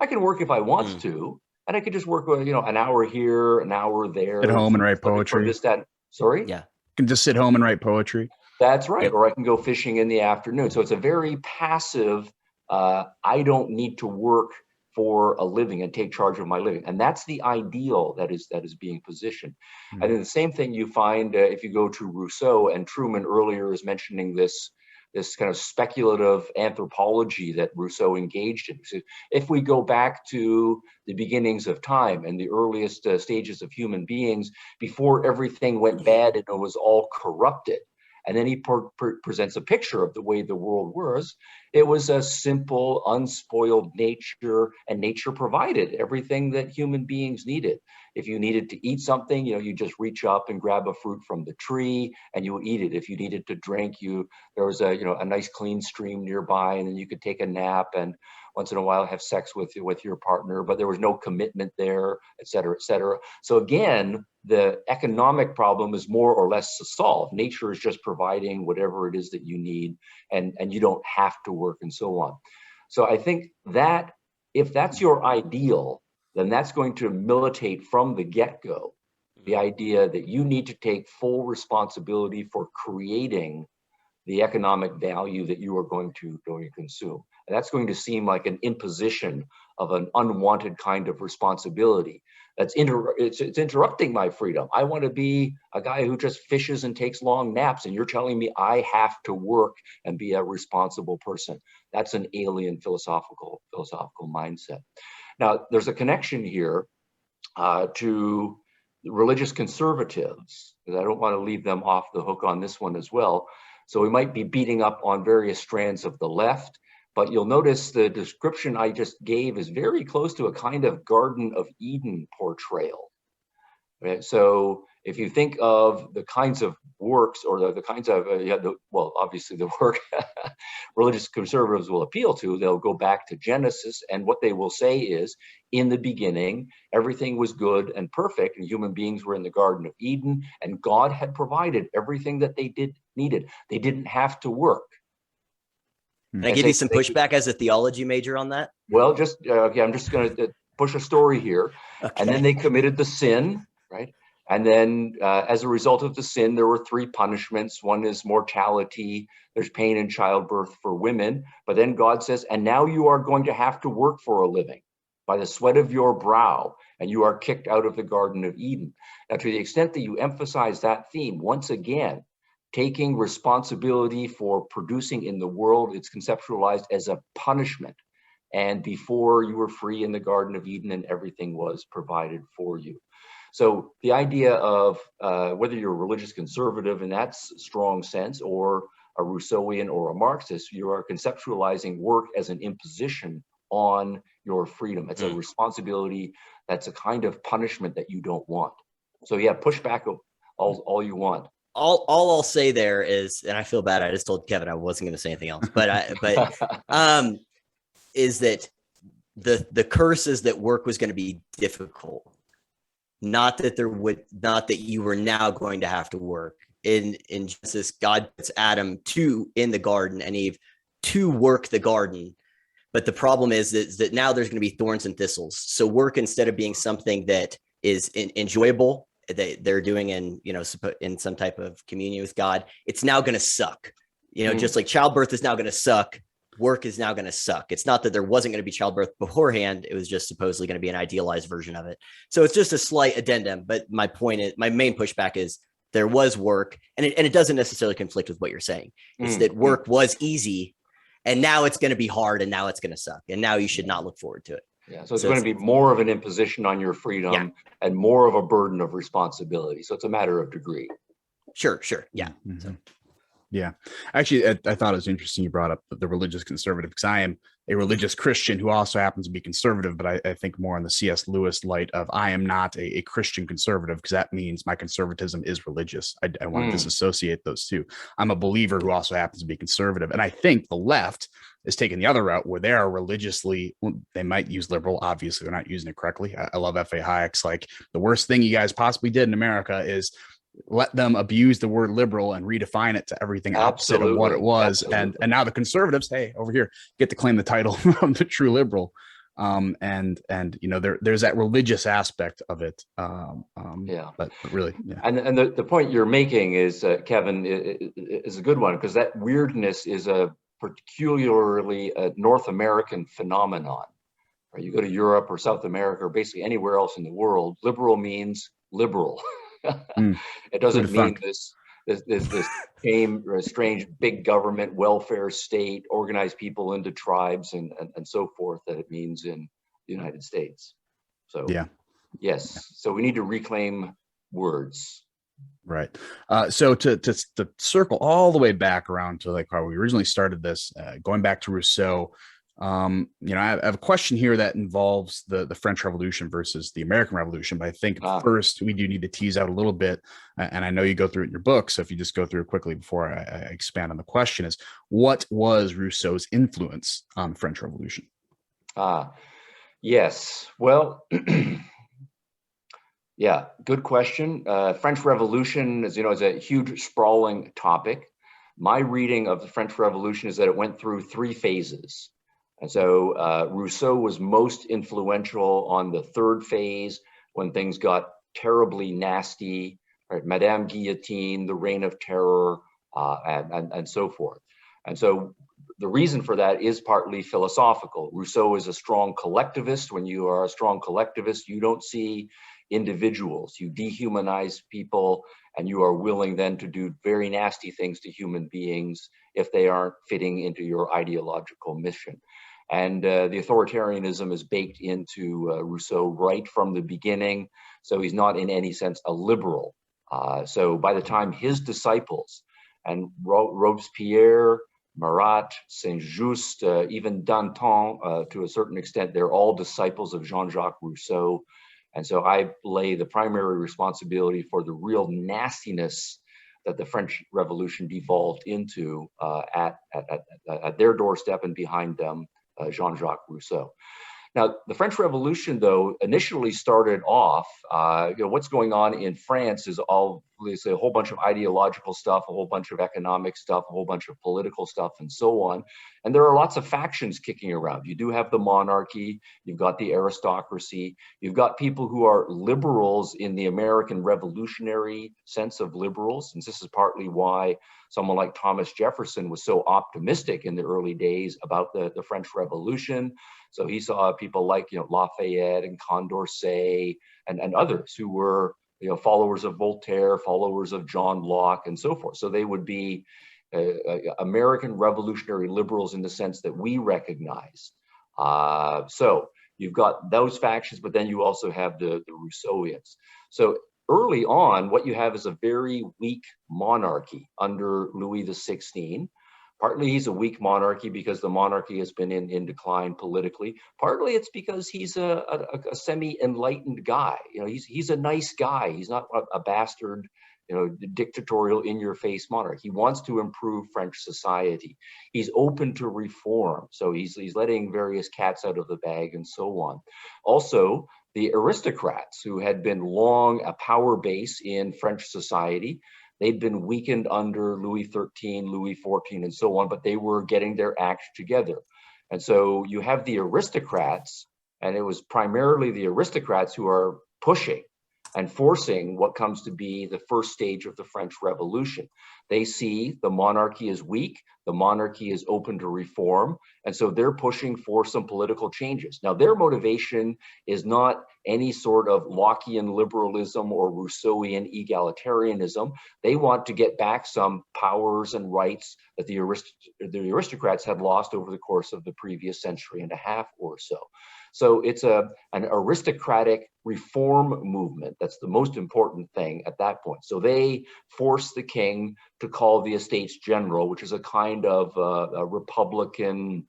I can work if I want to, and I could just work an hour here, an hour there. At home and write poetry. This, that. Sorry? Yeah. Can just sit home and write poetry. That's right. Yep. Or I can go fishing in the afternoon. So it's a very passive, I don't need to work for a living and take charge of my living. And that's the ideal that is being positioned. Mm-hmm. And then the same thing you find if you go to Rousseau, and Truman earlier is mentioning this kind of speculative anthropology that Rousseau engaged in. So if we go back to the beginnings of time and the earliest stages of human beings, before everything went bad and it was all corrupted, and then he presents a picture of the way the world was. It was a simple, unspoiled nature, and nature provided everything that human beings needed. If you needed to eat something, you just reach up and grab a fruit from the tree and you eat it. If you needed to drink, there was a nice clean stream nearby, and then you could take a nap and once in a while have sex with your partner, but there was no commitment there, et cetera, et cetera. So again, the economic problem is more or less solved. Nature is just providing whatever it is that you need, and you don't have to work, and so on. So I think that if that's your ideal, then that's going to militate from the get-go the idea that you need to take full responsibility for creating the economic value that you are going to consume. And that's going to seem like an imposition of an unwanted kind of responsibility. It's interrupting my freedom. I want to be a guy who just fishes and takes long naps, and you're telling me I have to work and be a responsible person. That's an alien philosophical mindset. Now, there's a connection here to religious conservatives, because I don't want to leave them off the hook on this one as well. So we might be beating up on various strands of the left, but you'll notice the description I just gave is very close to a kind of Garden of Eden portrayal. Right? So if you think of the kinds of works or the kinds of, obviously the work religious conservatives will appeal to, they'll go back to Genesis, and what they will say is, in the beginning, everything was good and perfect, and human beings were in the Garden of Eden, and God had provided everything that they needed. They didn't have to work. Can I give you some pushback as a theology major on that? Well, I'm just going to push a story here. Okay. And then they committed the sin, right? And then as a result of the sin, there were 3 punishments. One is mortality. There's pain in childbirth for women. But then God says, and now you are going to have to work for a living by the sweat of your brow, and you are kicked out of the Garden of Eden. Now, to the extent that you emphasize that theme, once again, taking responsibility for producing in the world, it's conceptualized as a punishment. And before, you were free in the Garden of Eden and everything was provided for you. So the idea of whether you're a religious conservative in that strong sense, or a Rousseauian or a Marxist, you are conceptualizing work as an imposition on your freedom. It's a responsibility that's a kind of punishment that you don't want. So yeah, push back all you want. All I'll say there is, and I feel bad, I just told Kevin I wasn't going to say anything else, but is that the curse is that work was going to be difficult. Not that you were now going to have to work. In Genesis, God puts Adam in the garden and Eve to work the garden. But the problem is that now there's going to be thorns and thistles. So work, instead of being something that is enjoyable, they're doing in some type of communion with God, it's now going to suck. Just like childbirth is now going to suck, work is now going to suck. It's not that there wasn't going to be childbirth beforehand. It was just supposedly going to be an idealized version of it. So it's just a slight addendum. But my main pushback is there was work, and it doesn't necessarily conflict with what you're saying. It's that work was easy, and now it's going to be hard, and now it's going to suck, and now you should not look forward to it. Yeah, so it's going to be more of an imposition on your freedom and more of a burden of responsibility. So it's a matter of degree. Sure. Yeah. Mm-hmm. So. Yeah, actually, I thought it was interesting you brought up the religious conservative, because I am a religious Christian who also happens to be conservative, but I think more on the C.S. Lewis light of I am not a Christian conservative, because that means my conservatism is religious. I want to disassociate those two. I'm a believer who also happens to be conservative. And I think the left is taking the other route where they are religiously, they might use liberal. Obviously, they're not using it correctly. I love F.A. Hayek's, like, the worst thing you guys possibly did in America is let them abuse the word liberal and redefine it to everything opposite of what it was. And now the conservatives, hey, over here, get to claim the title from the true liberal. And there's that religious aspect of it. But really, yeah. And the point you're making is, Kevin, is a good one, because that weirdness is a particularly North American phenomenon. Right? You go to Europe or South America or basically anywhere else in the world, liberal means liberal. It doesn't mean this strange big government welfare state, organize people into tribes and so forth that it means in the United States. So so we need to reclaim words. Right. So to circle all the way back around to like how we originally started this, going back to Rousseau. I have a question here that involves the French Revolution versus the American Revolution, but I think first we do need to tease out a little bit, and I know you go through it in your book, so if you just go through it quickly before I expand on the question, is what was Rousseau's influence on the French Revolution? Yes, well, yeah, good question. French Revolution, as you know, is a huge sprawling topic. My reading of the French Revolution is that it went through 3 phases. And so Rousseau was most influential on the 3rd phase, when things got terribly nasty, right? Madame Guillotine, the Reign of Terror, and so forth. And so the reason for that is partly philosophical. Rousseau is a strong collectivist. When you are a strong collectivist, you don't see individuals. You dehumanize people, and you are willing then to do very nasty things to human beings if they aren't fitting into your ideological mission. And the authoritarianism is baked into Rousseau right from the beginning. So he's not in any sense a liberal. So by the time his disciples, and Robespierre, Marat, Saint-Just, even Danton, to a certain extent, they're all disciples of Jean Jacques Rousseau. And so I lay the primary responsibility for the real nastiness that the French Revolution devolved into at their doorstep and behind them. Jean Jacques Rousseau. Now, the French Revolution, though, initially started off, what's going on in France is all let's say, a whole bunch of ideological stuff, a whole bunch of economic stuff, a whole bunch of political stuff, and so on. And there are lots of factions kicking around. You do have the monarchy, you've got the aristocracy, you've got people who are liberals in the American revolutionary sense of liberals. And this is partly why someone like Thomas Jefferson was so optimistic in the early days about the French Revolution. So he saw people like, Lafayette and Condorcet and others who were, followers of Voltaire, followers of John Locke, and so forth. So they would be American revolutionary liberals in the sense that we recognize. So you've got those factions, but then you also have the Rousseauians. So early on, what you have is a very weak monarchy under Louis XVI. Partly he's a weak monarchy because the monarchy has been in decline politically. Partly it's because he's a semi-enlightened guy. He's a nice guy. He's not a bastard, dictatorial, in-your-face monarch. He wants to improve French society. He's open to reform. So he's letting various cats out of the bag and so on. Also, the aristocrats, who had been long a power base in French society, they'd been weakened under Louis XIII, Louis XIV, and so on, but they were getting their act together. And so you have the aristocrats, and it was primarily the aristocrats who are pushing and forcing what comes to be the first stage of the French Revolution. They see the monarchy is weak, the monarchy is open to reform, and so they're pushing for some political changes. Now, their motivation is not any sort of Lockean liberalism or Rousseauian egalitarianism. They want to get back some powers and rights that the aristocrats had lost over the course of the previous century and a half or so. So it's an aristocratic reform movement. That's the most important thing at that point. So they force the king to call the Estates General, which is a kind of a republican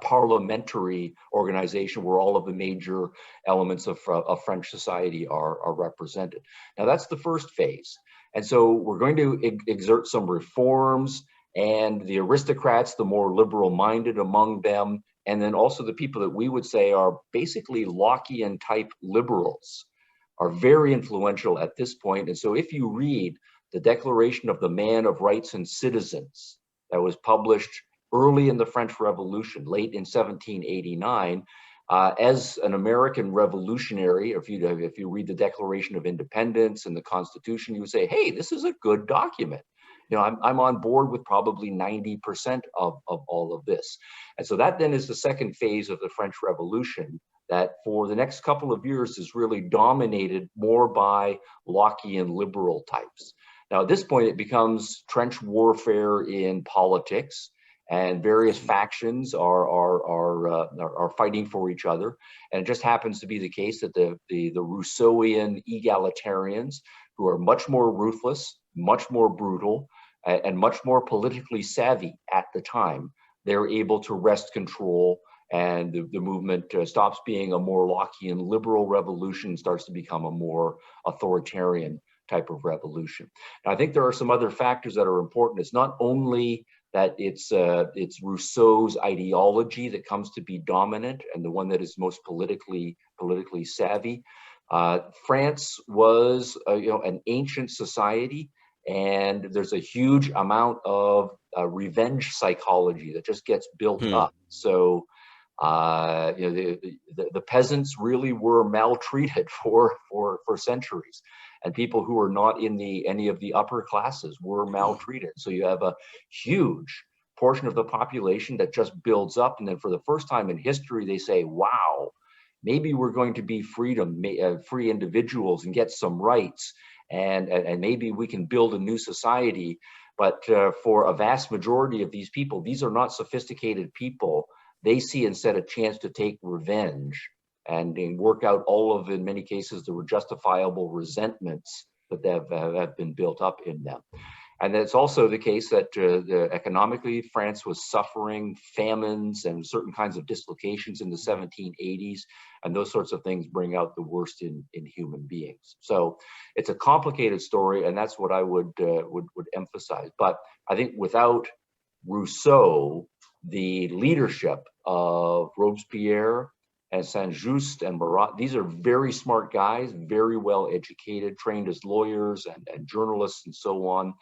parliamentary organization where all of the major elements of French society are represented. Now that's the first phase. And so we're going to exert some reforms, and the aristocrats, the more liberal-minded among them, and then also the people that we would say are basically Lockean type liberals, are very influential at this point. And so if you read the Declaration of the Man of Rights and Citizens that was published early in the French Revolution, late in 1789, as an American revolutionary, if you read the Declaration of Independence and the Constitution, you would say, hey, this is a good document. I'm on board with probably 90% of all of this. And so that then is the second phase of the French Revolution that for the next couple of years is really dominated more by Lockean liberal types. Now, at this point, it becomes trench warfare in politics, and various factions are fighting for each other. And it just happens to be the case that the Rousseauian egalitarians, who are much more ruthless, much more brutal, and much more politically savvy at the time, they're able to wrest control, and the movement stops being a more Lockean liberal revolution, starts to become a more authoritarian type of revolution. And I think there are some other factors that are important. It's not only that it's Rousseau's ideology that comes to be dominant and the one that is most politically savvy. France was an ancient society, and there's a huge amount of revenge psychology that just gets built up. So the peasants really were maltreated for centuries, and people who were not in any of the upper classes were maltreated. So you have a huge portion of the population that just builds up, and then for the first time in history, they say, wow, maybe we're going to be free individuals and get some rights, and maybe we can build a new society. But for a vast majority of these people, these are not sophisticated people. They see instead a chance to take revenge and work out all of, in many cases, the justifiable resentments that have been built up in them. And it's also the case that economically, France was suffering famines and certain kinds of dislocations in the 1780s, and those sorts of things bring out the worst in human beings. So it's a complicated story, and that's what I would emphasize. But I think without Rousseau, the leadership of Robespierre and Saint-Just and Marat. These are very smart guys, very well educated, trained as lawyers and journalists and so on.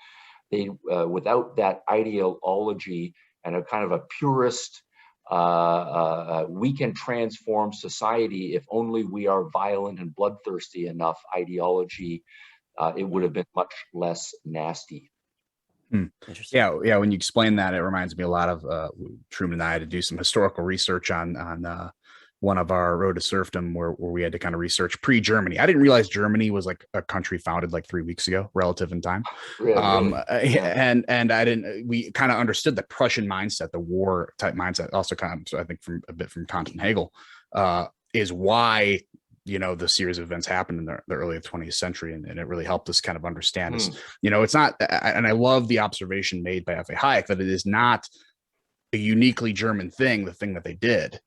They, without that ideology and a kind of a purist, we can transform society if only we are violent and bloodthirsty enough ideology, it would have been much less nasty. Interesting. Yeah. When you explain that, it reminds me a lot of Truman and I had to do some historical research on one of our Road to Serfdom, where we had to kind of research pre-Germany. I didn't realize Germany was like a country founded like 3 weeks ago, relative in time. Really? And I didn't. We kind of understood the Prussian mindset, the war type mindset. Also, kind of, I think, from a bit from Kant and Hegel, is why, you know, the series of events happened in the early 20th century, and it really helped us kind of understand this. You know, it's not, and I love the observation made by F.A. Hayek that it is not a uniquely German thing, the thing that they did.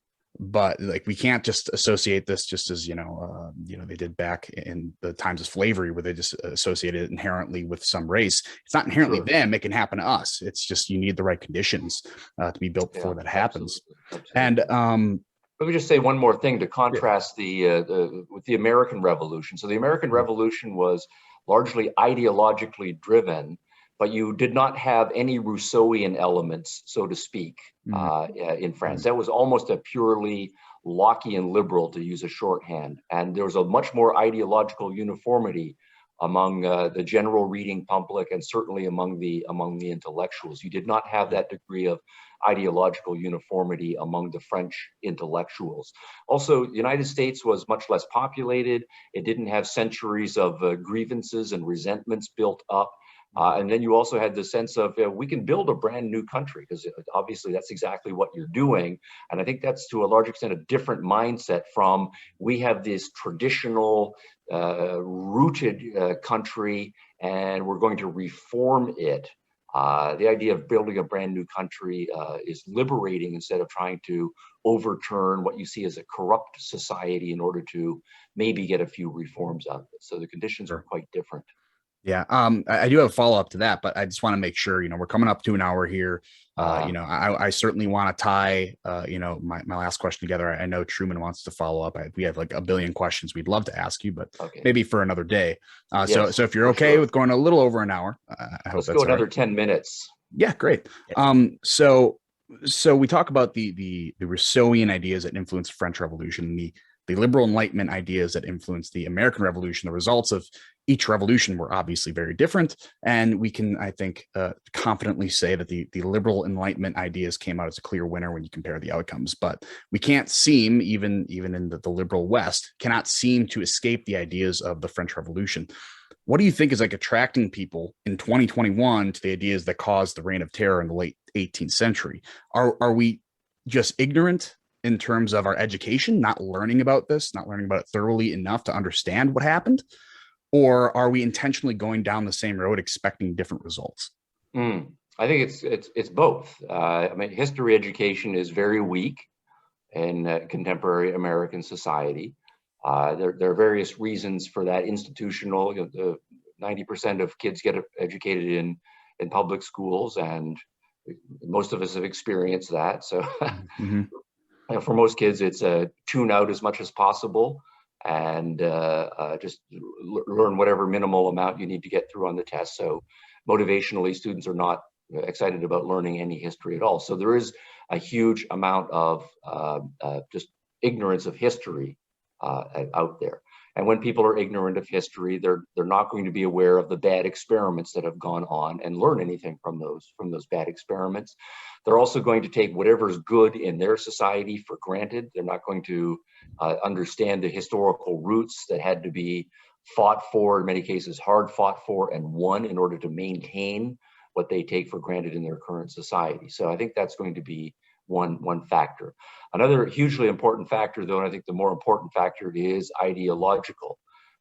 But like, we can't just associate this just as, you know, they did back in the times of slavery, where they just associated it inherently with some race. It's not inherently them. It can happen to us. It's just, you need the right conditions to be built before that happens. Absolutely. And let me just say one more thing to contrast with the American Revolution. So the American Revolution was largely ideologically driven, but you did not have any Rousseauian elements, so to speak, in France. That was almost a purely Lockean liberal, to use a shorthand. And there was a much more ideological uniformity among the general reading public, and certainly among the intellectuals. You did not have that degree of ideological uniformity among the French intellectuals. Also, the United States was much less populated. It didn't have centuries of grievances and resentments built up. And then you also had the sense of, we can build a brand new country, because obviously that's exactly what you're doing. And I think that's, to a large extent, a different mindset from, we have this traditional rooted country and we're going to reform it. The idea of building a brand new country is liberating, instead of trying to overturn what you see as a corrupt society in order to maybe get a few reforms out of it. So the conditions are quite different. Yeah, I do have a follow up to that, but I just want to make sure, we're coming up to an hour here. I certainly want to tie, my last question together. I know Truman wants to follow up. We have like a billion questions we'd love to ask you, but maybe for another day. Yes, so if you're okay with going a little over an hour, I hope let's that's go another right. 10 minutes. Yeah, great. So we talk about the Rousseauian ideas that influenced the French Revolution, the liberal Enlightenment ideas that influenced the American Revolution. The results of each revolution were obviously very different, and we can, I think, confidently say that the liberal Enlightenment ideas came out as a clear winner when you compare the outcomes. But we can't seem, even in the liberal West, cannot seem to escape the ideas of the French Revolution. What do you think is like attracting people in 2021 to the ideas that caused the reign of terror in the late 18th century? Are we just ignorant in terms of our education, not learning about this, not learning about it thoroughly enough to understand what happened? Or are we intentionally going down the same road expecting different results? I think it's both. I mean, history education is very weak in contemporary American society. There are various reasons for that. Institutional, 90% of kids get educated in public schools, and most of us have experienced that. So for most kids, it's tune out as much as possible, and just learn whatever minimal amount you need to get through on the test. So motivationally, students are not excited about learning any history at all. So there is a huge amount of just ignorance of history out there. And when people are ignorant of history, they're not going to be aware of the bad experiments that have gone on and learn anything from those bad experiments. They're also going to take whatever's good in their society for granted. They're not going to understand the historical roots that had to be fought for, in many cases hard fought for and won, in order to maintain what they take for granted in their current society. So I think that's going to be one factor. Another hugely important factor, though, and I think the more important factor, is ideological,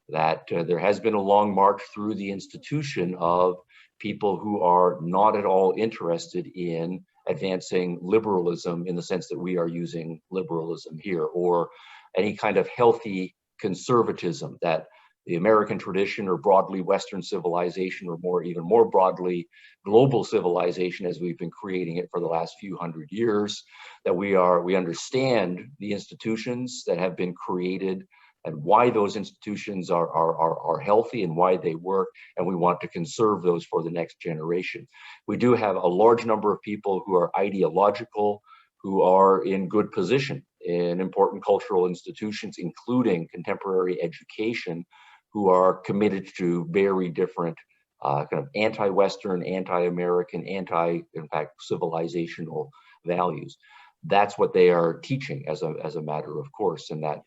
that there has been a long march through the institution of people who are not at all interested in advancing liberalism in the sense that we are using liberalism here, or any kind of healthy conservatism, that the American tradition, or broadly Western civilization, or even more broadly global civilization as we've been creating it for the last few hundred years, that we understand the institutions that have been created and why those institutions are healthy and why they work, and we want to conserve those for the next generation. We do have a large number of people who are ideological, who are in good position in important cultural institutions, including contemporary education, who are committed to very different kind of anti-Western, anti-American, in fact, civilizational values. That's what they are teaching as a matter of course, and that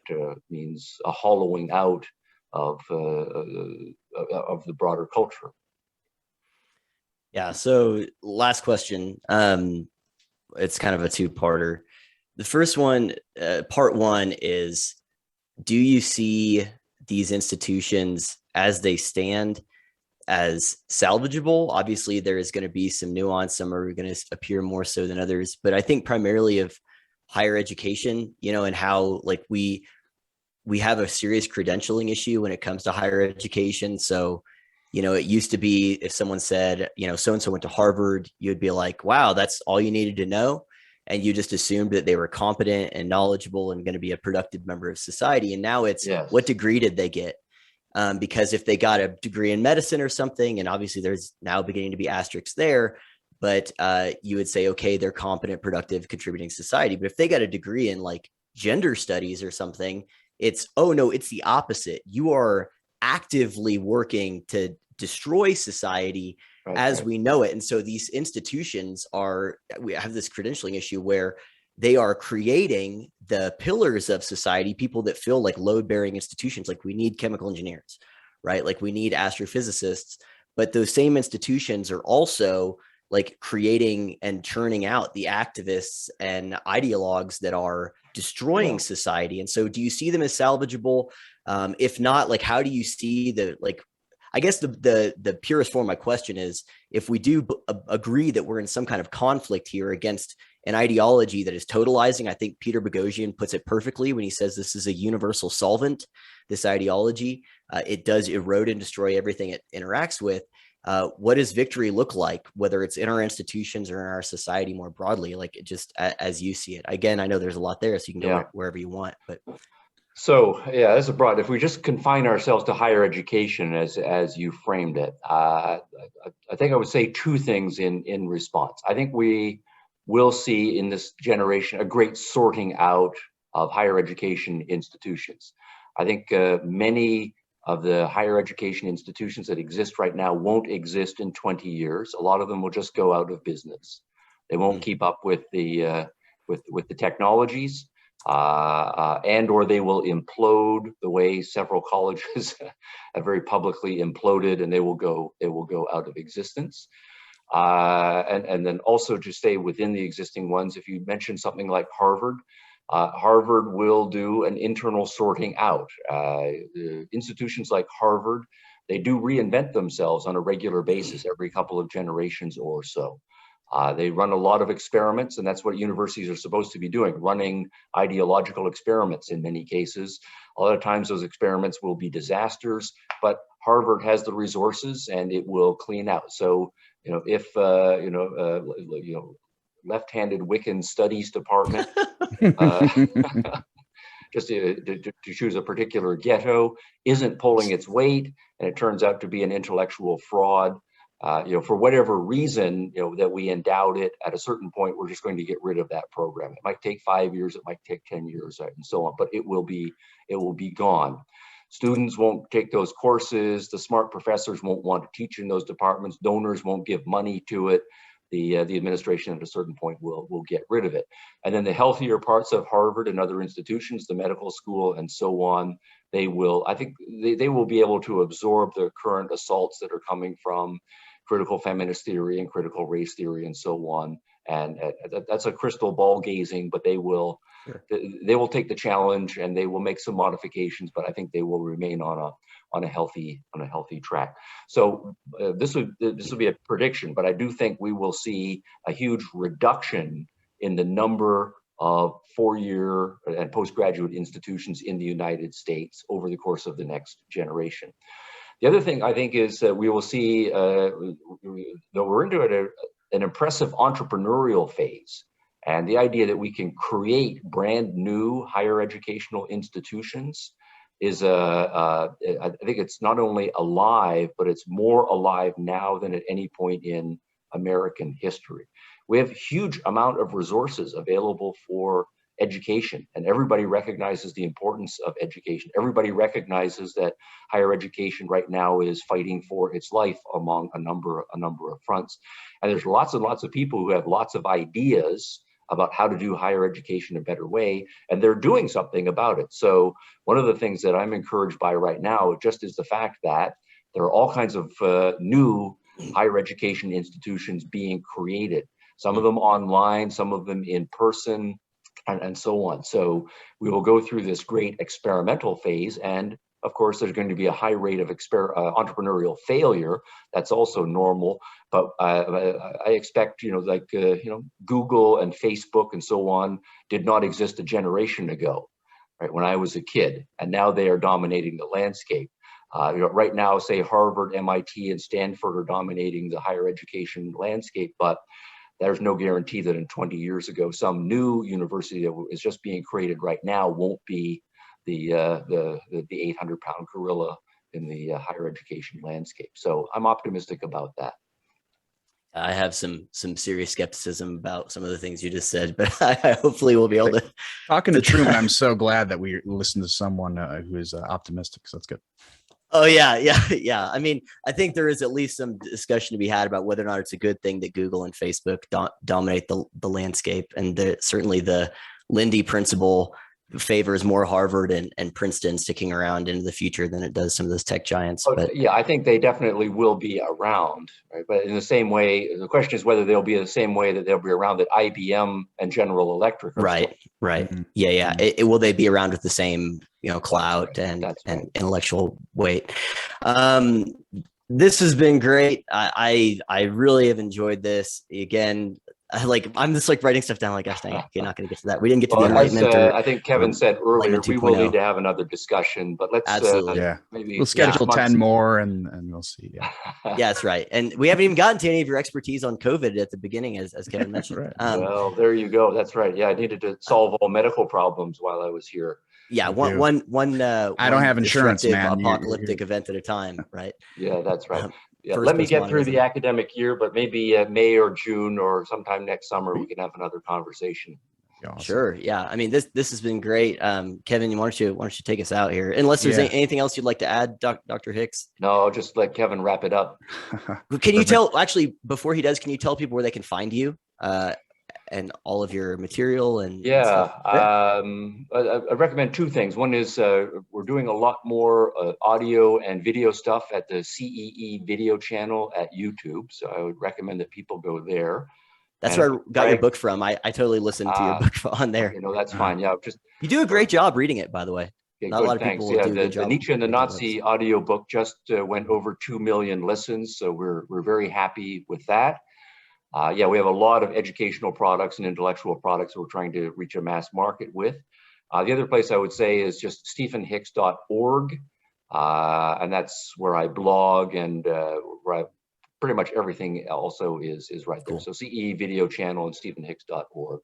means a hollowing out of the broader culture. Yeah. So last question. It's kind of a two-parter. The first one, part one, is, do you see these institutions as they stand as salvageable? Obviously, there is going to be some nuance. Some are going to appear more so than others, but I think primarily of higher education, and how like we have a serious credentialing issue when it comes to higher education. So, it used to be if someone said, so-and-so went to Harvard, you'd be like, wow, that's all you needed to know. And you just assumed that they were competent and knowledgeable and going to be a productive member of society. And now it's, yes, what degree did they get? Because if they got a degree in medicine or something, and obviously there's now beginning to be asterisks there, but you would say, okay, they're competent, productive, contributing society. But if they got a degree in like gender studies or something, it's, oh no, it's the opposite. You are actively working to destroy society as we know it. And so these institutions we have this credentialing issue where they are creating the pillars of society, people that feel like load-bearing institutions. Like we need chemical engineers, right? Like we need astrophysicists, but those same institutions are also like creating and churning out the activists and ideologues that are destroying society. And so do you see them as salvageable? If not, like, how do you see I guess the purest form of my question is, if we do agree that we're in some kind of conflict here against an ideology that is totalizing, I think Peter Boghossian puts it perfectly when he says this is a universal solvent, this ideology. It does erode and destroy everything it interacts with. What does victory look like, whether it's in our institutions or in our society more broadly, like just as you see it? Again, I know there's a lot there, so you can go wherever you want, but. So yeah, that's a broad. If we just confine ourselves to higher education, as you framed it, I think I would say two things in response. I think we will see in this generation a great sorting out of higher education institutions. I think many of the higher education institutions that exist right now won't exist in 20 years. A lot of them will just go out of business. They won't keep up with the technologies. And or they will implode the way several colleges have very publicly imploded, and they will go out of existence. And then also to stay within the existing ones, if you mention something like Harvard, Harvard will do an internal sorting out. Institutions like Harvard, they do reinvent themselves on a regular basis every couple of generations or so. They run a lot of experiments, and that's what universities are supposed to be doing, running ideological experiments in many cases. A lot of times those experiments will be disasters, but Harvard has the resources and it will clean out. So, if, left-handed Wiccan studies department, just to choose a particular ghetto, isn't pulling its weight, and it turns out to be an intellectual fraud. For whatever reason, that we endowed it, at a certain point, we're just going to get rid of that program. It might take 5 years, it might take 10 years, and so on, but it will be gone. Students won't take those courses. The smart professors won't want to teach in those departments. Donors won't give money to it. The administration at a certain point will get rid of it. And then the healthier parts of Harvard and other institutions, the medical school and so on, they will be able to absorb the current assaults that are coming from critical feminist theory and critical race theory and so on. And that's a crystal ball gazing, but they will take the challenge and they will make some modifications, but I think they will remain on a healthy track. So this would be a prediction, but I do think we will see a huge reduction in the number of four-year and postgraduate institutions in the United States over the course of the next generation. The other thing I think is that we will see, though we're into an impressive entrepreneurial phase, and the idea that we can create brand new higher educational institutions is, I think it's not only alive, but it's more alive now than at any point in American history. We have a huge amount of resources available for education, and everybody recognizes the importance of education. Everybody recognizes that higher education right now is fighting for its life among a number of fronts. And there's lots and lots of people who have lots of ideas about how to do higher education a better way, and they're doing something about it. So one of the things that I'm encouraged by right now just is the fact that there are all kinds of new higher education institutions being created, some of them online, some of them in person, and so on. So we will go through this great experimental phase, and of course there's going to be a high rate of entrepreneurial failure. That's also normal, but I expect, Google and Facebook and so on did not exist a generation ago, right, when I was a kid, and now they are dominating the landscape. Right now, say Harvard, MIT, and Stanford are dominating the higher education landscape, but there's no guarantee that in 20 years ago, some new university that is just being created right now won't be the 800-pound gorilla in the higher education landscape. So I'm optimistic about that. I have some serious skepticism about some of the things you just said, but I hopefully we'll be able to. Talking to Truman, I'm so glad that we listened to someone who is optimistic. So that's good. Oh yeah. I mean, I think there is at least some discussion to be had about whether or not it's a good thing that Google and Facebook dominate the landscape, and certainly the Lindy principle favors more Harvard and Princeton sticking around into the future than it does some of those tech giants. But yeah, I think they definitely will be around, right? But in the same way, the question is whether they'll be the same way that they'll be around that IBM and General Electric are. Right. Mm-hmm. Yeah. Will they be around with the same, clout and intellectual weight? This has been great. I really have enjoyed this. Again, I'm just writing stuff down. Gosh dang it, you're not going to get to that. We didn't get to the Enlightenment. I think Kevin said earlier, we will need to have another discussion, but let's absolutely, maybe we'll schedule 10 more and we'll see. Yeah. Yeah, that's right. And we haven't even gotten to any of your expertise on COVID at the beginning, as Kevin mentioned. Right. Well, there you go. That's right. Yeah, I needed to solve all medical problems while I was here. Yeah, one. I don't have insurance, man. Apocalyptic event at a time, right? Yeah, that's right. Yeah, let me get through the academic year, but maybe May or June or sometime next summer we can have another conversation. Awesome. Sure. Yeah. I mean, this has been great. Kevin, why don't you take us out here? Unless there's anything else you'd like to add, Dr. Hicks? No, I'll just let Kevin wrap it up. Can you tell? Actually, before he does, can you tell people where they can find you? And all of your material and stuff. I recommend two things. One is we're doing a lot more audio and video stuff at the CEE video channel at YouTube. So I would recommend that people go there. That's where I got your book from. I totally listened to your book on there. That's fine. Yeah, you do a great job reading it, by the way. Okay, not a lot of people do a good job. The Nietzsche and the Nazi audio book just went over 2 million listens, so we're very happy with that. We have a lot of educational products and intellectual products we're trying to reach a mass market with. The other place I would say is just stephenhicks.org, and that's where I blog and where pretty much everything also is right there. Cool. So CE video channel and stephenhicks.org.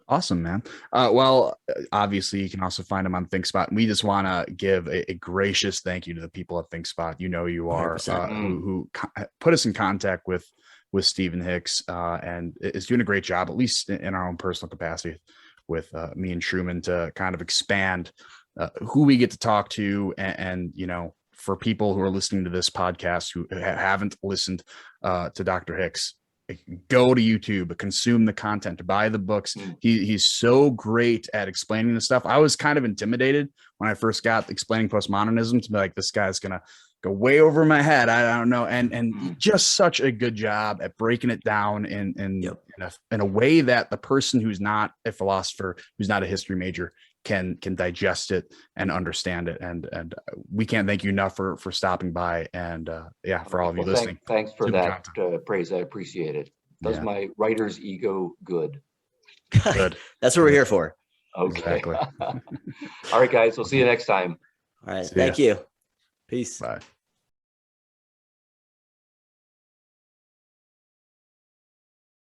Awesome, man. Well, obviously, you can also find them on ThinkSpot. We just want to give a gracious thank you to the people at ThinkSpot. You are who put us in contact with Stephen Hicks and is doing a great job, at least in our own personal capacity, with me and Truman to kind of expand who we get to talk to. And for people who are listening to this podcast who haven't listened to Dr. Hicks, go to YouTube, consume the content, buy the books. He's so great at explaining the stuff. I was kind of intimidated when I first got explaining postmodernism to be like, this guy's going to go way over my head. I don't know. And just such a good job at breaking it down in a way that the person who's not a philosopher, who's not a history major, can digest it and understand it. And we can't thank you enough for stopping by and for all of you listening. Thanks for that praise. I appreciate it. Does my writer's ego good. Good. That's what we're here for. Okay. Exactly. All right, guys. We'll see you next time. All right. See ya. Thank you. Peace. Bye.